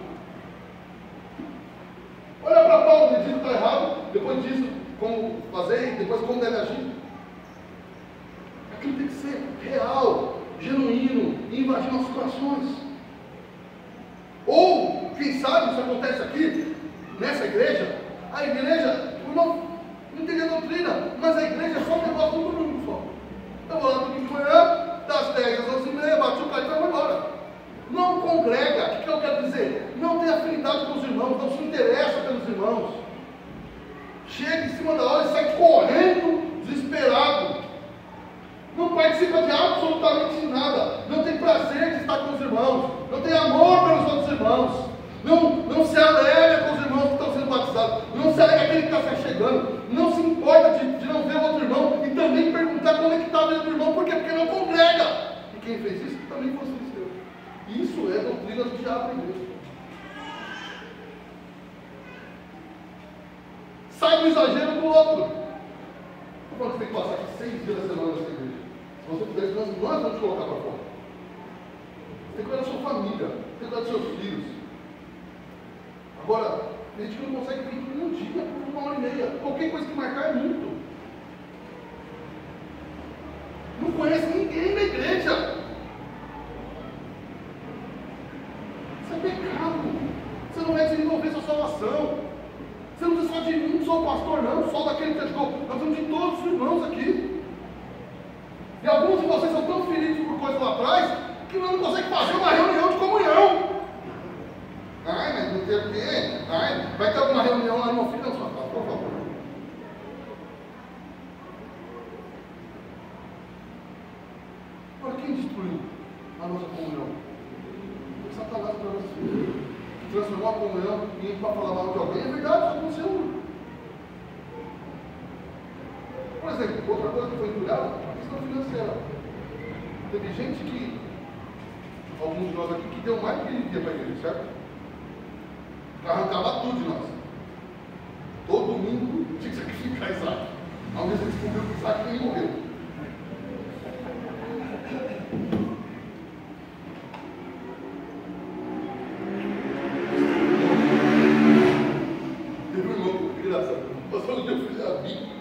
Olha para Paulo, ele diz que está errado, depois diz como fazer, depois como deve agir. Aquilo tem que ser real, genuíno, e invadir nossos corações. Ou, quem sabe, isso acontece aqui, nessa igreja, a igreja, não entende a doutrina, mas a igreja é só um negócio do domingo só. Eu vou lá domingo de manhã, das 10 às 11h30, bate o cartão e vai embora. Não congrega. O que eu quero dizer? Não tem afinidade com os irmãos, não se interessa pelos irmãos. Chega em cima da hora e sai correndo, desesperado. Não participa de absolutamente nada. Não tem prazer de estar com os irmãos. Não tem amor pelos outros irmãos. Não se alegra com os irmãos que estão sendo batizados. Não se alegra aquele que está se chegando. Não se importa de não ver o outro irmão e também perguntar como é que está a vida do irmão. Por quê? Porque não congrega. E quem fez isso também foi filisteu. Isso é doutrina do diabo em Deus. Sai do exagero do outro. Quando você tem que passar aqui 6 dias da semana nessa igreja? Se você puder, nós vamos te colocar para fora. Você tem que cuidar da sua família, tem que cuidar dos seus filhos. Agora, tem gente que não consegue vir um dia por 1h30. Qualquer coisa que marcar é muito. Não conhece ninguém na igreja. pecado. Você não vai desenvolver sua salvação. Você não precisa só de um só pastor, não, só daquele que ajudou. Nós precisamos de todos os irmãos aqui. E alguns de vocês são tão feridos por coisas lá atrás que não conseguem fazer uma reunião de comunhão. Ai, mas não sei o quê. Ai, vai ter alguma reunião lá, não fica na sua casa, por favor. Agora, quem destruiu a nossa comunhão? O Satanás para nós. Transformou a comunhão em para falar mal de alguém. É verdade, isso aconteceu. Por exemplo, outra coisa que foi entulhada, a questão financeira. Teve gente que, alguns de nós aqui, que deu mais do que ele devia para a igreja, certo? Arrancava tudo de nós. Todo domingo tinha que sacrificar Isaac. Ao mesmo tempo descobriu que Isaac nem morreu. Teve um irmão, engraçado, passou o meu filho da Bíblia.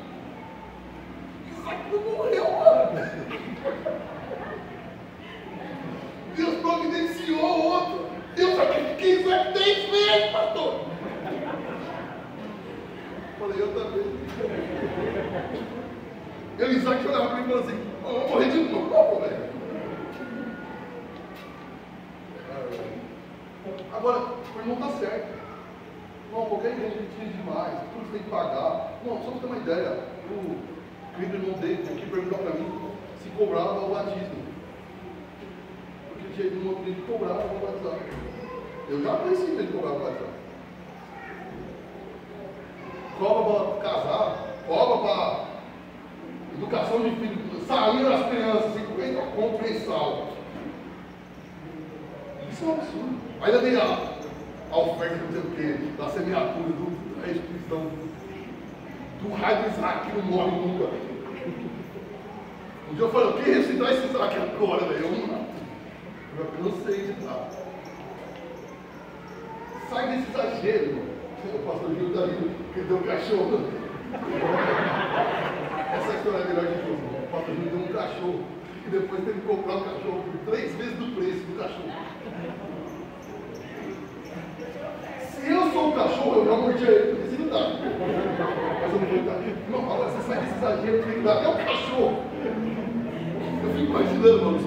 Isaac não morreu, mano. Deus providenciou outro. Eu sacrifiquei Isaac 10 vezes, pastor. Falei, eu também. Isaac olhava para mim e falou assim: eu vou morrer de novo, velho. Agora, o irmão está certo. Não, qualquer igreja que tira demais, tudo tem que pagar. Não, só para ter uma ideia, o querido irmão dele aqui perguntou para mim se cobrava o batismo. Porque tinha irmão que cobrava o batizado. Eu já conheci ele cobrar o batizado. Cobra para casar, cobra para educação de filho, saíram as crianças, 50 conto mensal. Isso é um absurdo. Ainda tem a oferta, não sei o quê, da semeadura, da restituição, do raio do Isaac que não morre nunca. Um dia eu falei, eu queria recitar esse Isaac agora, velho. Eu cansei de dar. Sai desse exagero, irmão. O pastor Gil está ali, que deu um cachorro. Essa história é melhor de tudo. O pastor Gil deu um cachorro e depois teve que comprar um cachorro por 3 vezes do preço do cachorro. Se eu sou o cachorro, eu já mordi ele, porque se não dá. Mas eu não vou dar. Não, agora você sai desse exagero, tem que dar até o cachorro. Eu fico imaginando, mano,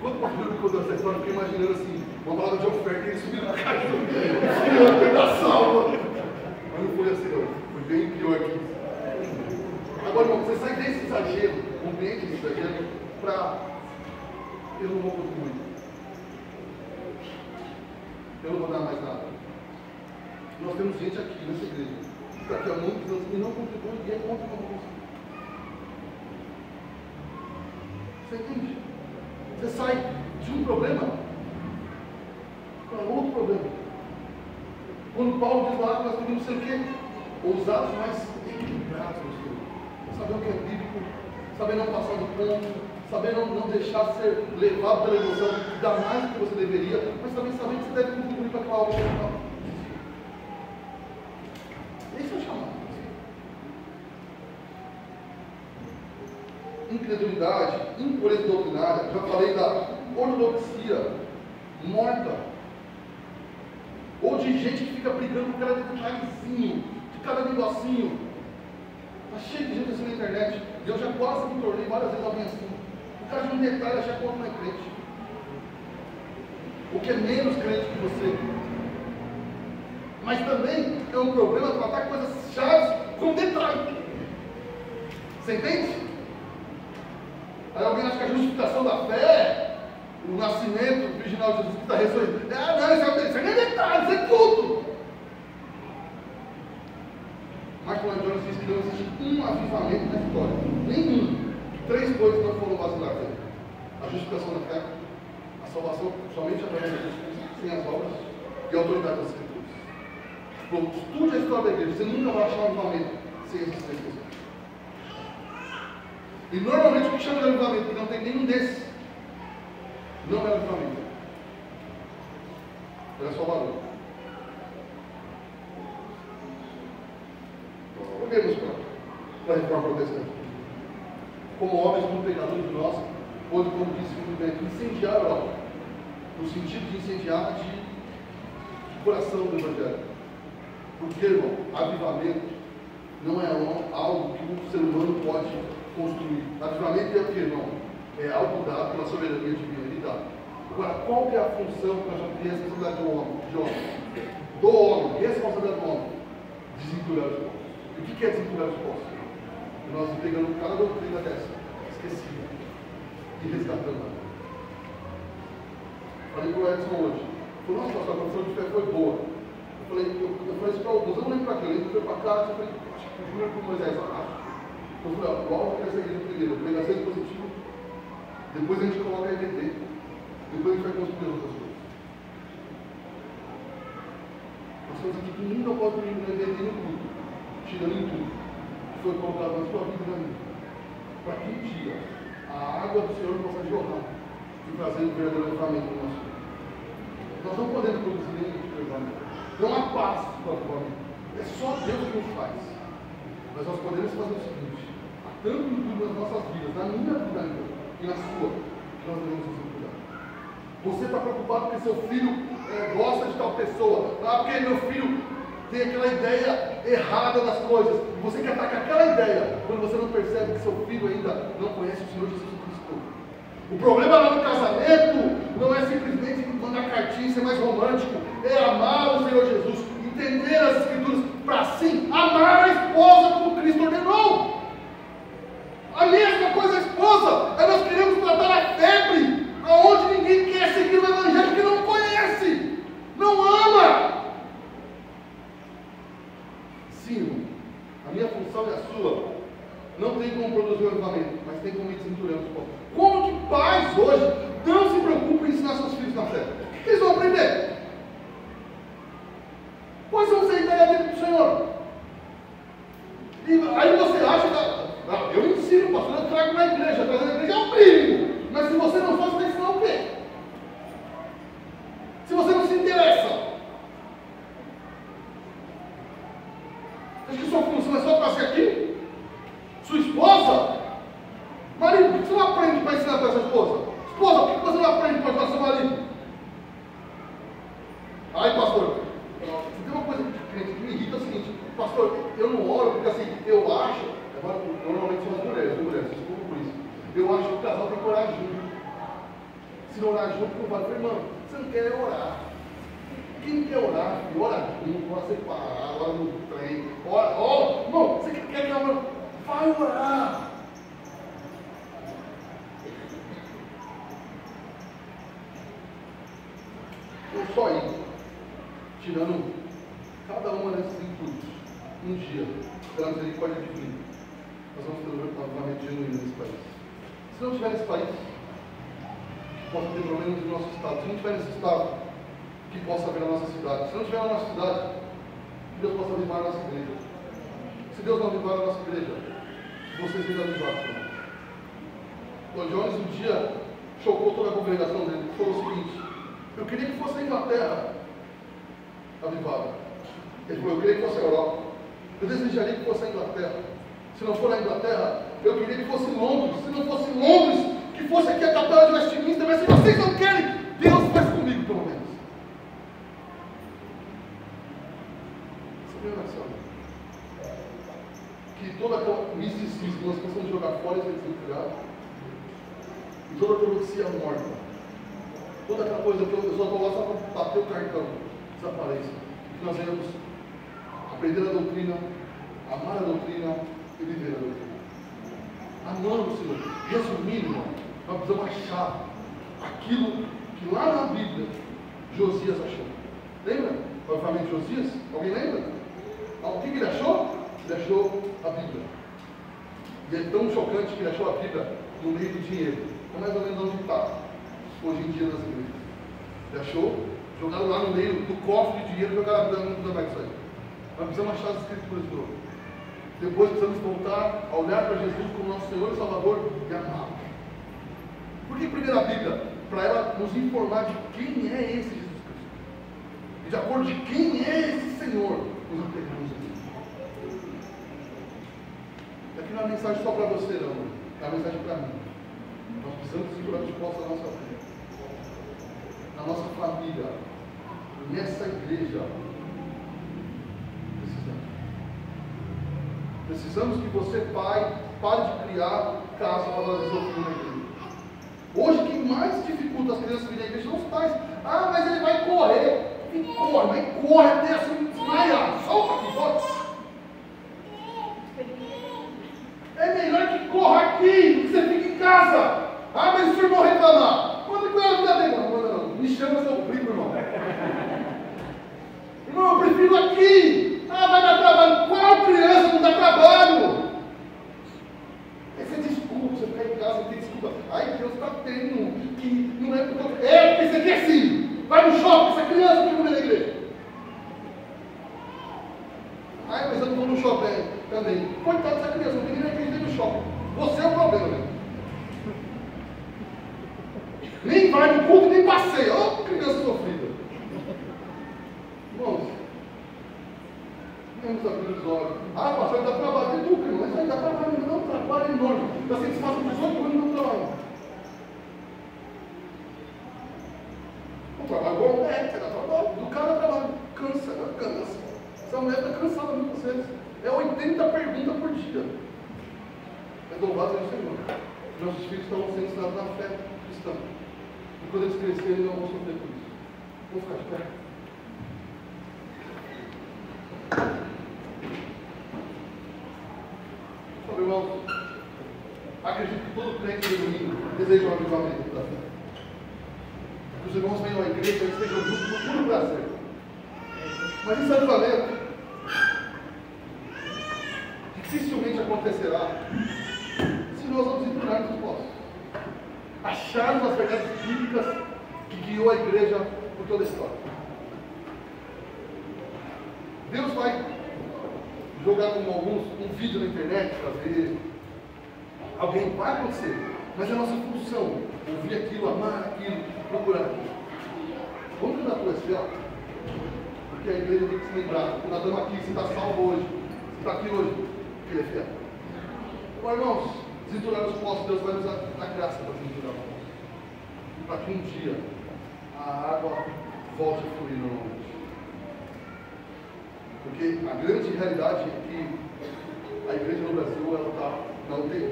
quando o pastor Gil me contou essa história, eu fiquei imaginando assim, uma palavra de oferta, ele subindo na caixa, subindo da salva. Mas não foi assim, não. Foi bem pior que isso. Agora, irmão, você sai desse exagero, compreende esse exagero, para eu não vou contribuir. Eu não vou dar mais nada. Nós temos gente aqui nessa igreja, que está aqui há muitos anos e não contribui e é contra a contribuição. Você entende? Você sai de um problema para outro problema. Quando Paulo diz lá que nós devemos ser o quê? Ousados, mas equilibrados no Senhor. Saber o que é bíblico, saber não passar do ponto, saber não deixar ser levado pela emoção, dar mais do que você deveria, mas também saber que você deve contribuir para aquela obra final. Esse é o chamado. Incredulidade, impureza doutrinária, já falei da ortodoxia morta. Ou de gente que fica brigando por cada detalhezinho, de cada negocinho. Está cheio de gente assim na internet. E eu já quase me tornei várias vezes alguém assim. Por causa de um detalhe, achar que o outro não é crente. O que é menos crente que você. Mas também é um problema tratar coisas chaves com detalhe. Você entende? Aí alguém acha que a justificação da fé, o nascimento virginal de Jesus que está ressurgindo. Ah, não, isso não é detalhe, isso é tudo. Martin Lloyd Jones diz que não existe um avivamento na história. Nenhum. 3 coisas não foram vaciladas. A justificação da fé, a salvação somente através da justiça, sem as obras, e a autoridade das escrituras. Bom, estude a história da igreja, você nunca vai achar um avivamento sem essas 3 coisas. E normalmente o que chama de avivamento, porque não tem nenhum desses, não era avivamento. Era só valor. Olhemos para a reforma protestante. Como homens como pecadores de nós, pode, como disse muito bem, incendiar a obra. No sentido de incendiar, de coração do Evangelho. Porque, irmão, avivamento não é algo que um ser humano pode construir. Avivamento é o que, irmão? É algo dado pela soberania divina. Ele dá. Agora, qual que é a função que nós vamos ter? Responsabilidade do homem? Do homem. Responsabilidade do homem. Desenturar os povos. E o que é desenturar os povos? Nós pegando cada doutrina dessa, esquecida, e resgatando ela. Falei para o Edson hoje. Falei, nossa, pastor, a profissão de fé foi boa. Eu falei isso para alguns, eu não lembro para quem, eu lembro para cá, eu falei, acho que o Júnior com Moisés, acho. Eu falei, ó, logo que essa igreja primeiro, eu falei, aceito positivo, depois a gente coloca a EBD, depois a gente vai construir outras coisas. Nós estamos aqui com muita oportunidade no EBD no tudo, tirando em tudo, que foi colocado na sua vida e na minha. Para que um dia a água do Senhor possa jorrar e trazer o verdadeiro avivamento no nosso vida. Nós não podemos produzir nenhum tipo de avivamento. Não há passo para o avivamento. É só Deus que nos faz. Mas nós podemos fazer o seguinte: há tanto em tudo nas nossas vidas, na minha vida e na sua, que nós devemos nos cuidar. Você está preocupado porque seu filho gosta de tal pessoa, porque meu filho tem aquela ideia errada das coisas. Você quer atacar aquela ideia quando você não percebe que seu filho ainda não conhece o Senhor Jesus Cristo. O problema lá no casamento não é simplesmente mandar cartinha, ser mais romântico, é amar o Senhor Jesus, entender as Escrituras, para sim amar a esposa como Cristo ordenou. A mesma coisa a esposa, aí nós queremos tratar a febre, aonde ninguém quer seguir o Evangelho que não conhece, não ama. Sim, irmão, a minha função e a sua não tem como produzir o avivamento, mas tem como ir desenturando os povos. Como que pais hoje não se preocupam em ensinar seus filhos na fé? O que eles vão aprender? Quais vão ser a ideia dele do Senhor? E aí você acha que eu ensino, pastor, eu trago na igreja, trazer na igreja é um mínimo. Mas se você não faz, você vai ensinar o quê? Se você não se interessa, acho que sua função é só trazer aqui? Sua esposa? Marido, por que você não aprende para ensinar para sua esposa? Esposa, por que você não aprende para ensinar seu marido? Aí, pastor, tem uma coisa que me irrita, é o seguinte: pastor, eu não oro porque assim, eu acho, agora normalmente são as mulheres, desculpa por isso. Eu acho que o casal tem que orar junto. Se não orar junto, não vale. Irmão, você não quer orar. Quem quer orar, ora junto, ora separado, ora no trem, ora, irmão, você quer orar? Vai orar. Não só isso, tirando cada uma desses intuitos, um dia, pela misericórdia divina, nós vamos ter um avivamento genuíno nesse país. Se não tiver nesse país, que possa ter pelo menos no nosso estado. Se não tiver nesse estado, que possa haver na nossa cidade. Se não tiver na nossa cidade, que Deus possa avivar a nossa igreja. Se Deus não avivar a nossa igreja, vocês virão avivados. O Jones um dia chocou toda a congregação dele. Falou o seguinte: eu queria que fosse a Inglaterra avivada. Ele falou: eu queria que fosse a Europa. Eu desejaria que fosse a Inglaterra. Se não for a Inglaterra, eu queria que fosse Londres. Se não fosse Londres, que fosse aqui a capela de Westminster. Mas se vocês não querem, Deus faz comigo, pelo menos. Essa é a minha oração. Que todo aquele misticismo, nós precisamos jogar fora esse desenfreado. E toda a profecia morta, toda aquela coisa que eu só estou lá só para bater o cartão, desapareça. Que nós venhamos aprender a doutrina, amar a doutrina e viver a doutrina. Amando o Senhor. Resumindo, irmão, nós precisamos achar aquilo que lá na Bíblia Josias achou. Lembra? O avivamento de Josias? Alguém lembra? O que ele achou? Ele achou a Bíblia. E é tão chocante que ele achou a Bíblia no meio do dinheiro. É mais ou menos onde está hoje em dia nas igrejas. Ele achou, jogaram lá no meio do cofre de dinheiro e jogaram a Bíblia, não mais isso aí. Nós precisamos achar as Escrituras de novo. Depois precisamos voltar a olhar para Jesus como nosso Senhor e Salvador e amá-lo. Por que primeiro a Bíblia? Para ela nos informar de quem é esse Jesus Cristo. E de acordo de quem é esse Senhor, nos entregamos a Deus. E aqui não é uma mensagem só para você, não. É uma mensagem para mim. Nós precisamos segurar os postos da nossa vida, na nossa família, nessa igreja, precisamos que você, pai, pare de criar casos para nós resolvermos na igreja. Hoje, quem mais dificulta as crianças virem à igreja são os pais. Ah, mas ele vai correr. Ele corre, mas corre até assim, desmaiar. Solta aqui, solta. É melhor que corra aqui do que você fique em casa. Ah, mas se o irmão reclamar, manda com ela vida dele. Não, manda não. Me chama seu primo, irmão. Irmão, eu prefiro aqui. Ah, vai dar trabalho. Qual criança não dá trabalho? Essa é desculpa, você ficar em casa, tem desculpa. Ai, Deus está tendo, que não é porque eu... É, porque você quer sim. Vai no shopping, essa criança que comer na igreja. Ai, mas eu não vou no shopping também. Coitado dessa criança, não tem nem acredito no shopping. Você é o problema, né? Nem vai no culto, nem passeia. Ó, criança sofrida. Irmãos, vamos abrir os olhos. Ah, pastor, dá trabalho. Educa, irmão. Mas aí dá trabalho, não, trabalho enorme. Dá satisfação para os outros, mas não trabalho. Um trabalho bom? É, você dá trabalho. Do cara dá trabalho. Cansa, né? Cansa. Essa mulher está cansada de vocês. É 80 perguntas por dia. É louvado seja o Senhor. Nossos filhos estão sendo ensinados na fé cristã. E quando eles crescerem, não vão sofrer por isso. Vamos ficar de pé. Sabe, irmãos, acredito que todo crente de domingo deseja um avivamento da fé. Que os irmãos venham à igreja e estejam juntos por puro prazer. Mas esse avivamento dificilmente acontecerá se nós não disciplinarmos os postos. Acharmos as verdades bíblicas que guiou a igreja por toda a história. Deus vai jogar como alguns um vídeo na internet para ver. Alguém vai acontecer, mas é a nossa função ouvir aquilo, amar aquilo, procurar aquilo. Vamos cantar a poesia, porque a igreja tem que se lembrar que nós estamos aqui, você está salvo hoje, você está aqui hoje, porque ele é fiel. Bom, irmãos, desenturar os postos, Deus vai nos dar a graça para desenturar os postos, para que um dia a água volte a fluir normalmente. Porque a grande realidade é que a igreja no Brasil ela está na UTI.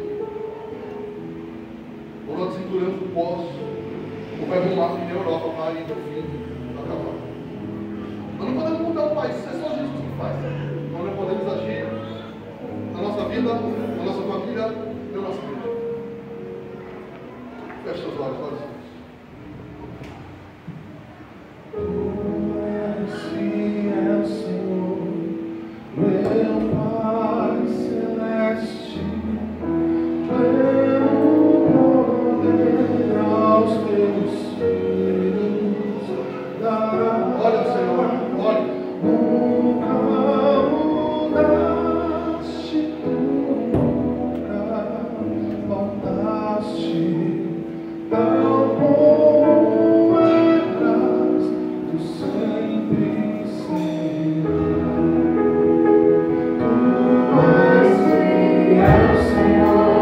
Ou nós cinturamos o poço, ou vai arrumar que na Europa para ir para o fim, para acabar. Nós não podemos mudar o país, isso é só Jesus que faz. Nós não podemos agir na nossa vida, na nossa família, na nossa igreja. Feche os olhos, olha isso. Meu Pai Celeste, poder aos teus filhos dará. Olha, Senhor, olha. Nunca mudaste, nunca faltaste, tal como eras, tu sempre serás. Agora, Senhor,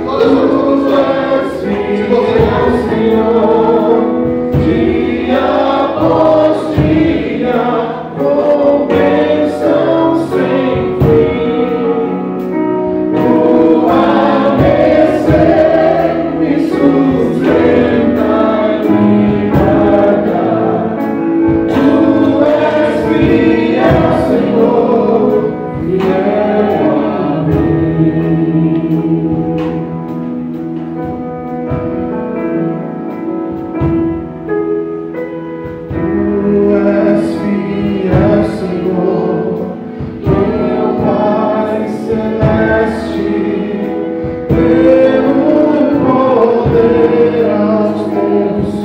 olha só, se você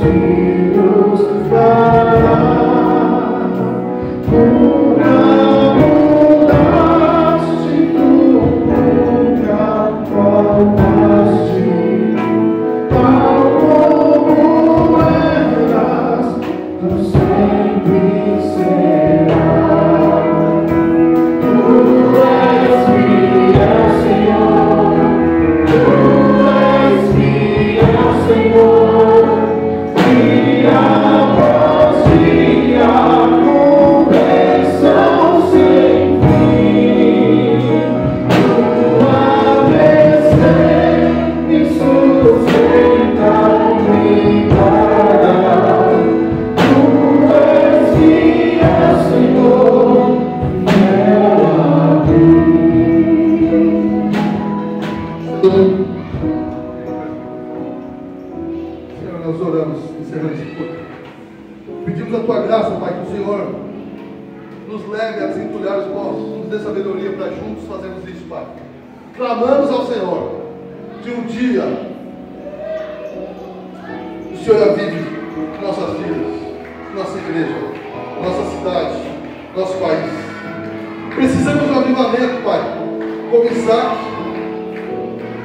filhos dará uma abundância tu nunca faltaste, tal como eras, tu sempre serás. Tu és fiel, Senhor. Tu és fiel, Senhor, e a voz e a convenção sem fim. Tua descer me sustenta, me guarda. Tu és fiel, Senhor, fiel a mim. Senhor, nós oramos, encerrando esse culto. Pedimos a tua graça, Pai, que o Senhor nos leve a desentulhar os postos, nos dê sabedoria para juntos fazermos isso, Pai. Clamamos ao Senhor que um dia o Senhor avive nossas vidas, nossa igreja, nossa cidade, nosso país. Precisamos de um avivamento, Pai, como Isaac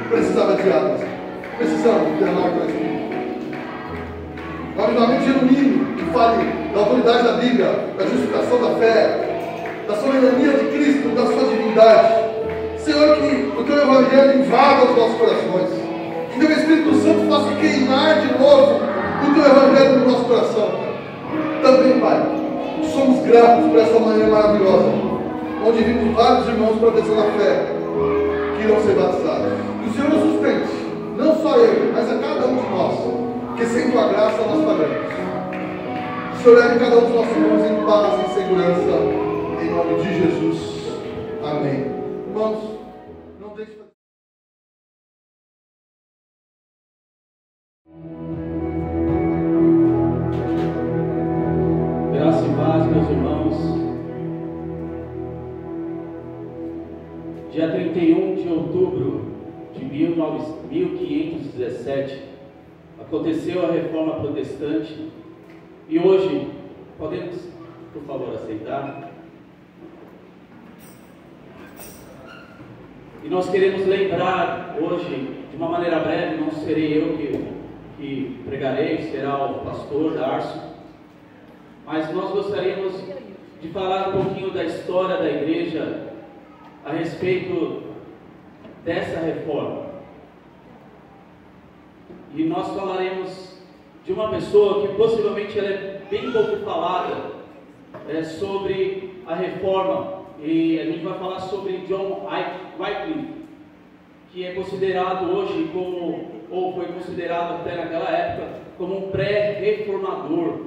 precisava de águas. Precisamos derramar teu Espírito. Um avivamento genuíno que fale da autoridade da Bíblia, da justificação da fé, da soberania de Cristo, da sua divindade. Senhor, que o teu Evangelho invada os nossos corações, que teu Espírito Santo faça queimar de novo o teu Evangelho no nosso coração. Também, Pai, somos gratos por essa manhã maravilhosa, onde vimos vários irmãos professando a fé que irão ser batizados. Que o Senhor nos sustente, não só ele, mas a cada um de nós, que sem tua graça nós falhamos. Que o Senhor leve cada um dos nossos irmãos em paz e em segurança, em nome de Jesus. Amém. Irmãos, não deixe de fazer. Graça e paz, meus irmãos. Dia 31 de outubro de 1517, aconteceu a Reforma Protestante e hoje, podemos, por favor, aceitar? E nós queremos lembrar hoje, de uma maneira breve, não serei eu que pregarei, será o pastor Darcio, mas nós gostaríamos de falar um pouquinho da história da igreja a respeito dessa reforma. E nós falaremos de uma pessoa que possivelmente ela é bem pouco falada sobre a reforma, e a gente vai falar sobre John Wycliffe, que é considerado hoje como, ou foi considerado até naquela época, como um pré-reformador.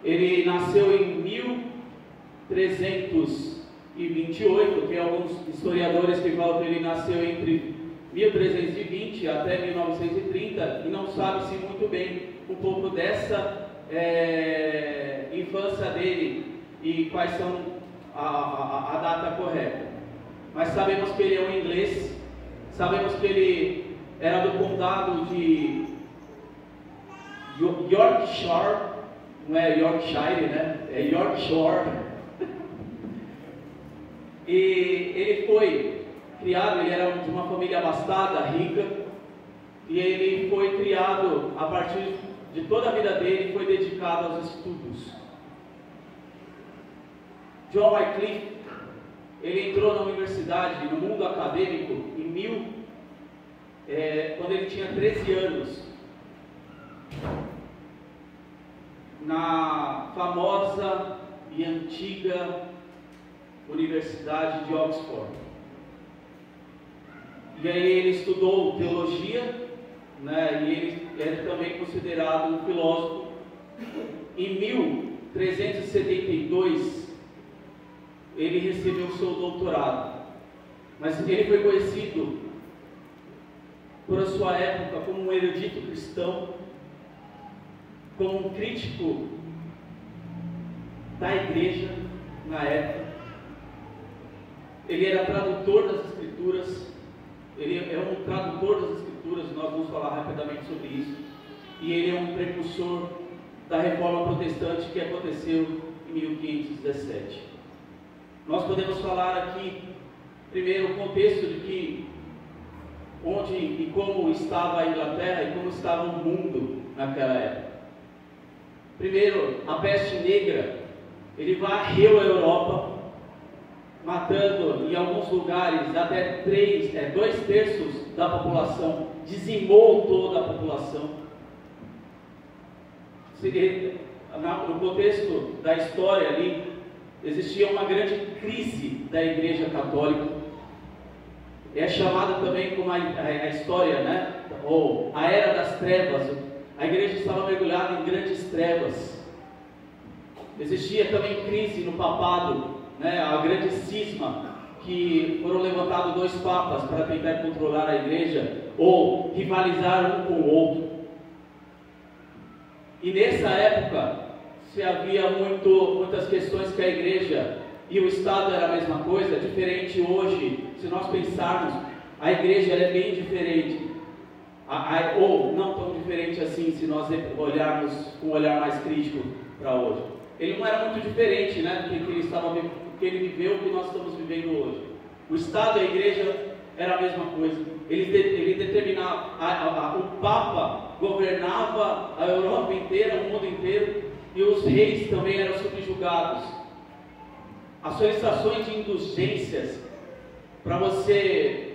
Ele nasceu em 1328, tem alguns historiadores que falam que ele nasceu entre 1320 até 1930, e não sabe-se muito bem um pouco dessa infância dele e quais são a data correta. Mas sabemos que ele é um inglês, sabemos que ele era do condado de Yorkshire, não é Yorkshire, né? É Yorkshire. E ele foi criado, ele era de uma família abastada, rica, e ele foi criado, a partir de toda a vida dele, foi dedicado aos estudos. John Wycliffe, ele entrou na universidade, no mundo acadêmico, quando ele tinha 13 anos, na famosa e antiga Universidade de Oxford. E aí ele estudou teologia, né, e ele é também considerado um filósofo. Em 1372 ele recebeu o seu doutorado, mas ele foi conhecido por a sua época como um erudito cristão, como um crítico da igreja na época. Ele era tradutor das escrituras, ele é um tradutor das escrituras, nós vamos falar rapidamente sobre isso. e ele é um precursor da reforma protestante que aconteceu em 1517. Nós podemos falar aqui, primeiro, o contexto de que, onde e como estava a Inglaterra e como estava o mundo naquela época. Primeiro, a peste negra, ele varreu a Europa, matando em alguns lugares até 2/3 da população, dizimou toda a população. No contexto da história ali, existia uma grande crise da Igreja Católica. É chamada também como a história, né? Ou a Era das Trevas. A igreja estava mergulhada em grandes trevas. Existia também crise no papado, né? A grande cisma, que foram levantados 2 papas para tentar controlar a igreja ou rivalizar um com o outro. E nessa época se havia muitas questões que a igreja e o Estado era a mesma coisa, diferente hoje. Se nós pensarmos, a igreja é bem diferente, ou não tão diferente assim, se nós olharmos com um olhar mais crítico para hoje. Ele não era muito diferente, né, do que ele viveu, o que nós estamos vivendo hoje. O Estado e a igreja era a mesma coisa. Ele determinava, o Papa governava a Europa inteira, o mundo inteiro, e os reis também eram subjugados. As solicitações de indulgências para você,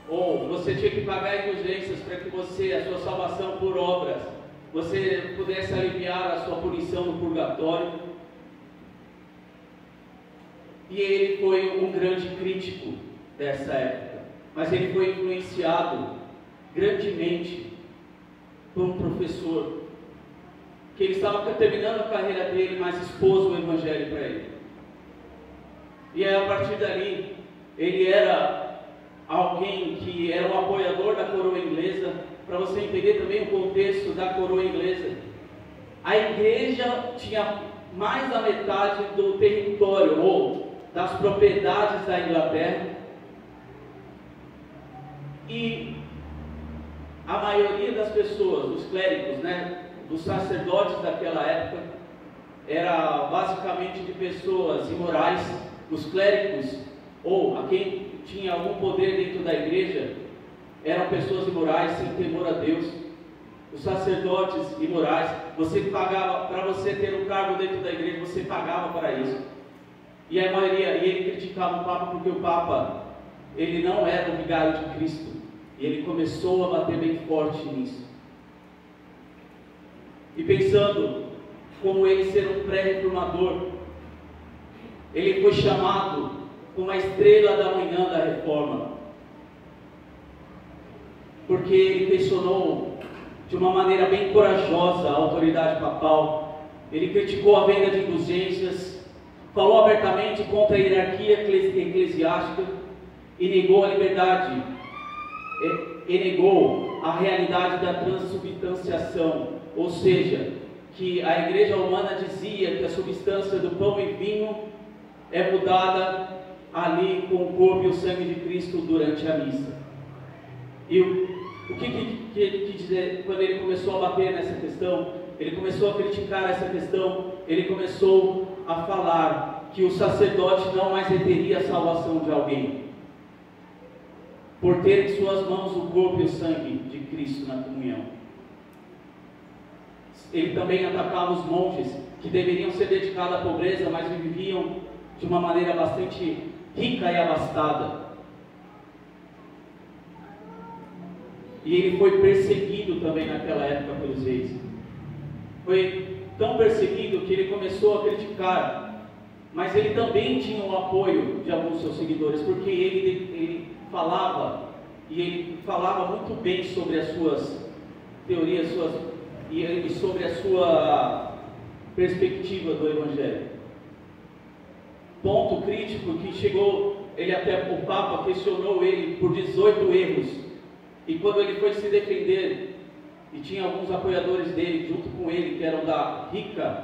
ou você tinha que pagar indulgências para que a sua salvação por obras, você pudesse aliviar a sua punição no purgatório. E ele foi um grande crítico dessa época, mas ele foi influenciado grandemente por um professor, que ele estava terminando a carreira dele, mas expôs o Evangelho para ele. E aí, a partir dali, ele era alguém que era um apoiador da coroa inglesa. Para você entender também o contexto da coroa inglesa, a igreja tinha mais da metade do território ou das propriedades da Inglaterra, e a maioria das pessoas, os clérigos, né, dos sacerdotes daquela época, era basicamente de pessoas imorais. Os clérigos, ou a quem tinha algum poder dentro da igreja, eram pessoas imorais, sem temor a Deus. Os sacerdotes imorais, você pagava, para você ter um cargo dentro da igreja, você pagava para isso. E a maioria, e ele criticava o Papa, porque o Papa, ele não era o vigário de Cristo, e ele começou a bater bem forte nisso. E pensando como ele ser um pré-reformador, ele foi chamado como a estrela da manhã da reforma, porque ele questionou de uma maneira bem corajosa a autoridade papal. Ele criticou a venda de indulgências, falou abertamente contra a hierarquia eclesiástica e negou a liberdade, e negou a realidade da transubstanciação, ou seja, que a igreja romana dizia que a substância do pão e vinho é mudada ali com o corpo e o sangue de Cristo durante a missa. E o que dizer, quando ele começou a bater nessa questão, ele começou a criticar essa questão, ele começou a falar que o sacerdote não mais reteria a salvação de alguém, por ter em suas mãos o corpo e o sangue de Cristo na comunhão. Ele também atacava os monges, que deveriam ser dedicados à pobreza, mas viviam de uma maneira bastante rica e abastada. E ele foi perseguido também naquela época pelos reis. Foi tão perseguido que ele começou a criticar, mas ele também tinha o apoio de alguns seus seguidores, porque ele falava, e ele falava muito bem sobre as suas teorias, e sobre a sua perspectiva do Evangelho. Ponto crítico que chegou, o Papa questionou ele por 18 erros, e quando ele foi se defender, e tinha alguns apoiadores dele junto com ele, que eram da rica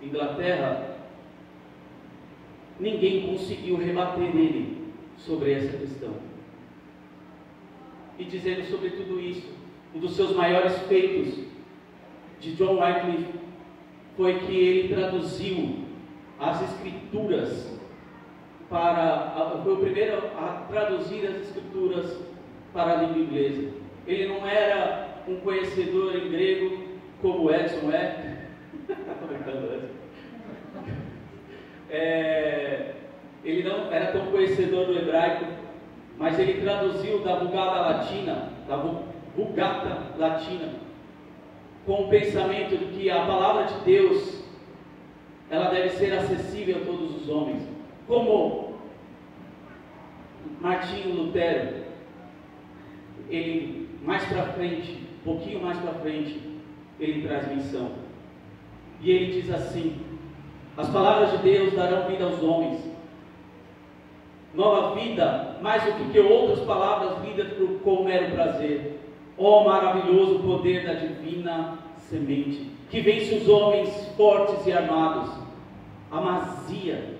Inglaterra, ninguém conseguiu rebater nele sobre essa questão. E dizendo sobre tudo isso, um dos seus maiores feitos de John Wycliffe foi que ele traduziu as Escrituras foi o primeiro a traduzir as Escrituras para a língua inglesa. Ele não era um conhecedor em grego como Edson é. Estou brincando, Edson. Ele não era tão conhecedor do hebraico, mas ele traduziu da Vulgata Latina, com o pensamento de que a palavra de Deus ela deve ser acessível a todos os homens, como Martinho Lutero. Ele mais para frente, um pouquinho mais para frente, ele traz menção e ele diz assim: as palavras de Deus darão vida aos homens, nova vida, mais do que outras palavras lidas com mero prazer. Ó maravilhoso poder da divina semente, que vence os homens fortes e armados. A mazia,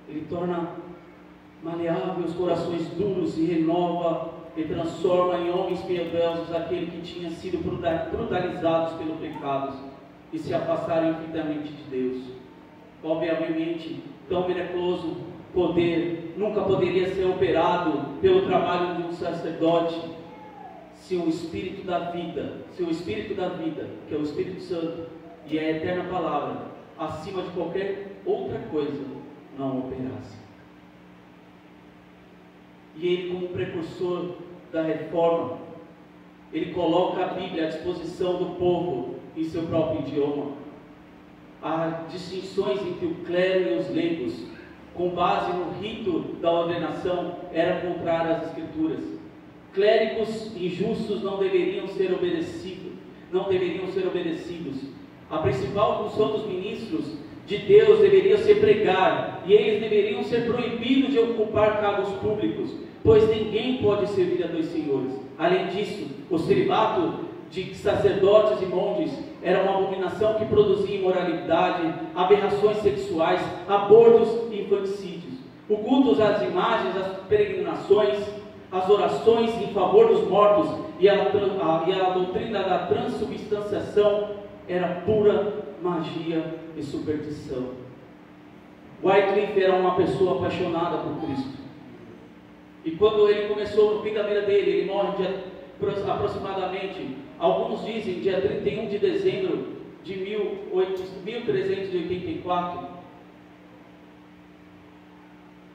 ele torna maleável os corações duros e renova e transforma em homens piedosos aqueles que tinham sido brutalizados pelo pecado e se afastaram infinitamente de Deus. Obviamente, tão miraculoso poder nunca poderia ser operado pelo trabalho de um sacerdote se o Espírito da vida, que é o Espírito Santo e a eterna palavra, acima de qualquer outra coisa, não operasse. E ele, como precursor da reforma, ele coloca a Bíblia à disposição do povo em seu próprio idioma. Há distinções entre o clero e os leigos, com base no rito da ordenação, era contrária às Escrituras. Clérigos injustos não deveriam ser obedecidos. A principal função dos ministros de Deus deveria ser pregar, e eles deveriam ser proibidos de ocupar cargos públicos, pois ninguém pode servir a dois senhores. Além disso, o celibato de sacerdotes e monges era uma abominação que produzia imoralidade, aberrações sexuais, abortos e infanticídios. O culto às imagens, as peregrinações, as orações em favor dos mortos e a doutrina da transubstanciação era pura magia e superstição. Wycliffe era uma pessoa apaixonada por Cristo. E quando ele começou no fim da vida dele, ele morre aproximadamente, alguns dizem, dia 31 de dezembro de 1384.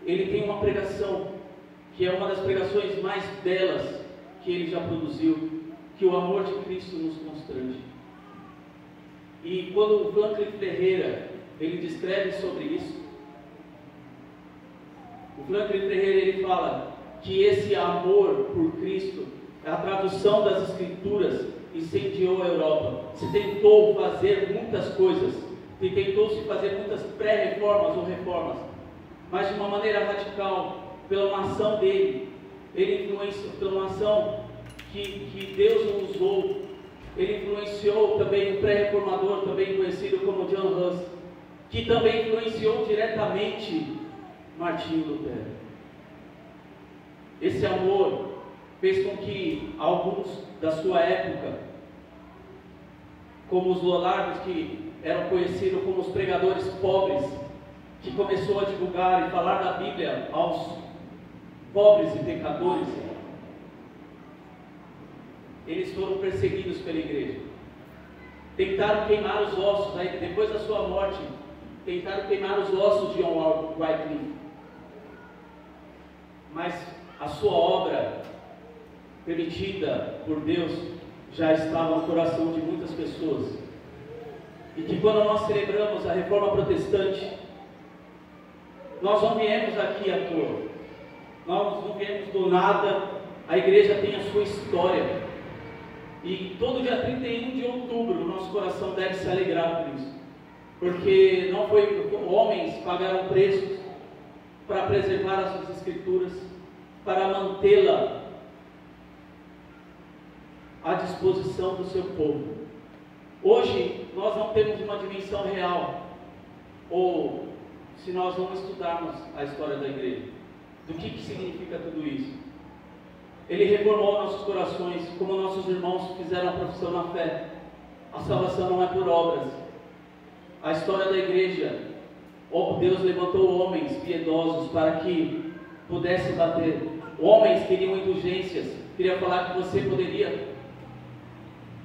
Ele tem uma pregação que é uma das pregações mais belas que ele já produziu, que o amor de Cristo nos constrange. E quando o Franklin Ferreira, ele descreve sobre isso, o Franklin Ferreira, ele fala que esse amor por Cristo, a tradução das Escrituras, incendiou a Europa. Se tentou fazer muitas coisas, e tentou-se fazer muitas pré-reformas ou reformas, mas de uma maneira radical, pela uma ação dele, ele influenciou, pela uma ação que Deus usou. Ele influenciou também um pré-reformador, também conhecido como John Huss, que também influenciou diretamente Martinho Lutero. Esse amor fez com que alguns da sua época, como os Lollardos, que eram conhecidos como os pregadores pobres, que começou a divulgar e falar da Bíblia aos pobres e pecadores, eles foram perseguidos pela igreja. Tentaram queimar os ossos, aí depois da sua morte, tentaram queimar os ossos de John Wycliffe. Mas a sua obra, permitida por Deus, já estava no coração de muitas pessoas. E que quando nós celebramos a Reforma Protestante, nós não viemos aqui à toa. Nós não viemos do nada. A igreja tem a sua história. E todo dia 31 de outubro, o nosso coração deve se alegrar por isso. Porque não foi homens pagaram preços para preservar as suas escrituras, para mantê-la à disposição do seu povo. Hoje, nós não temos uma dimensão real, ou se nós não estudarmos a história da igreja, do que significa tudo isso. Ele reformou nossos corações, como nossos irmãos fizeram a profissão na fé. A salvação não é por obras. A história da igreja, Deus levantou homens piedosos para que pudessem bater. Homens queriam indulgências. Queria falar que você poderia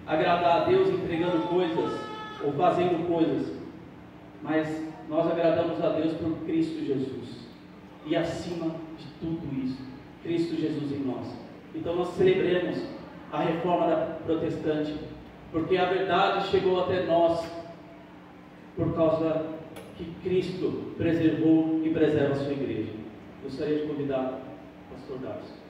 agradar a Deus entregando coisas ou fazendo coisas, mas nós agradamos a Deus por Cristo Jesus. E acima de tudo isso, Cristo Jesus em nós. Então nós celebremos a reforma da protestante, porque a verdade chegou até nós por causa que Cristo preservou e preserva a sua igreja. Gostaria de convidar o pastor Darcy.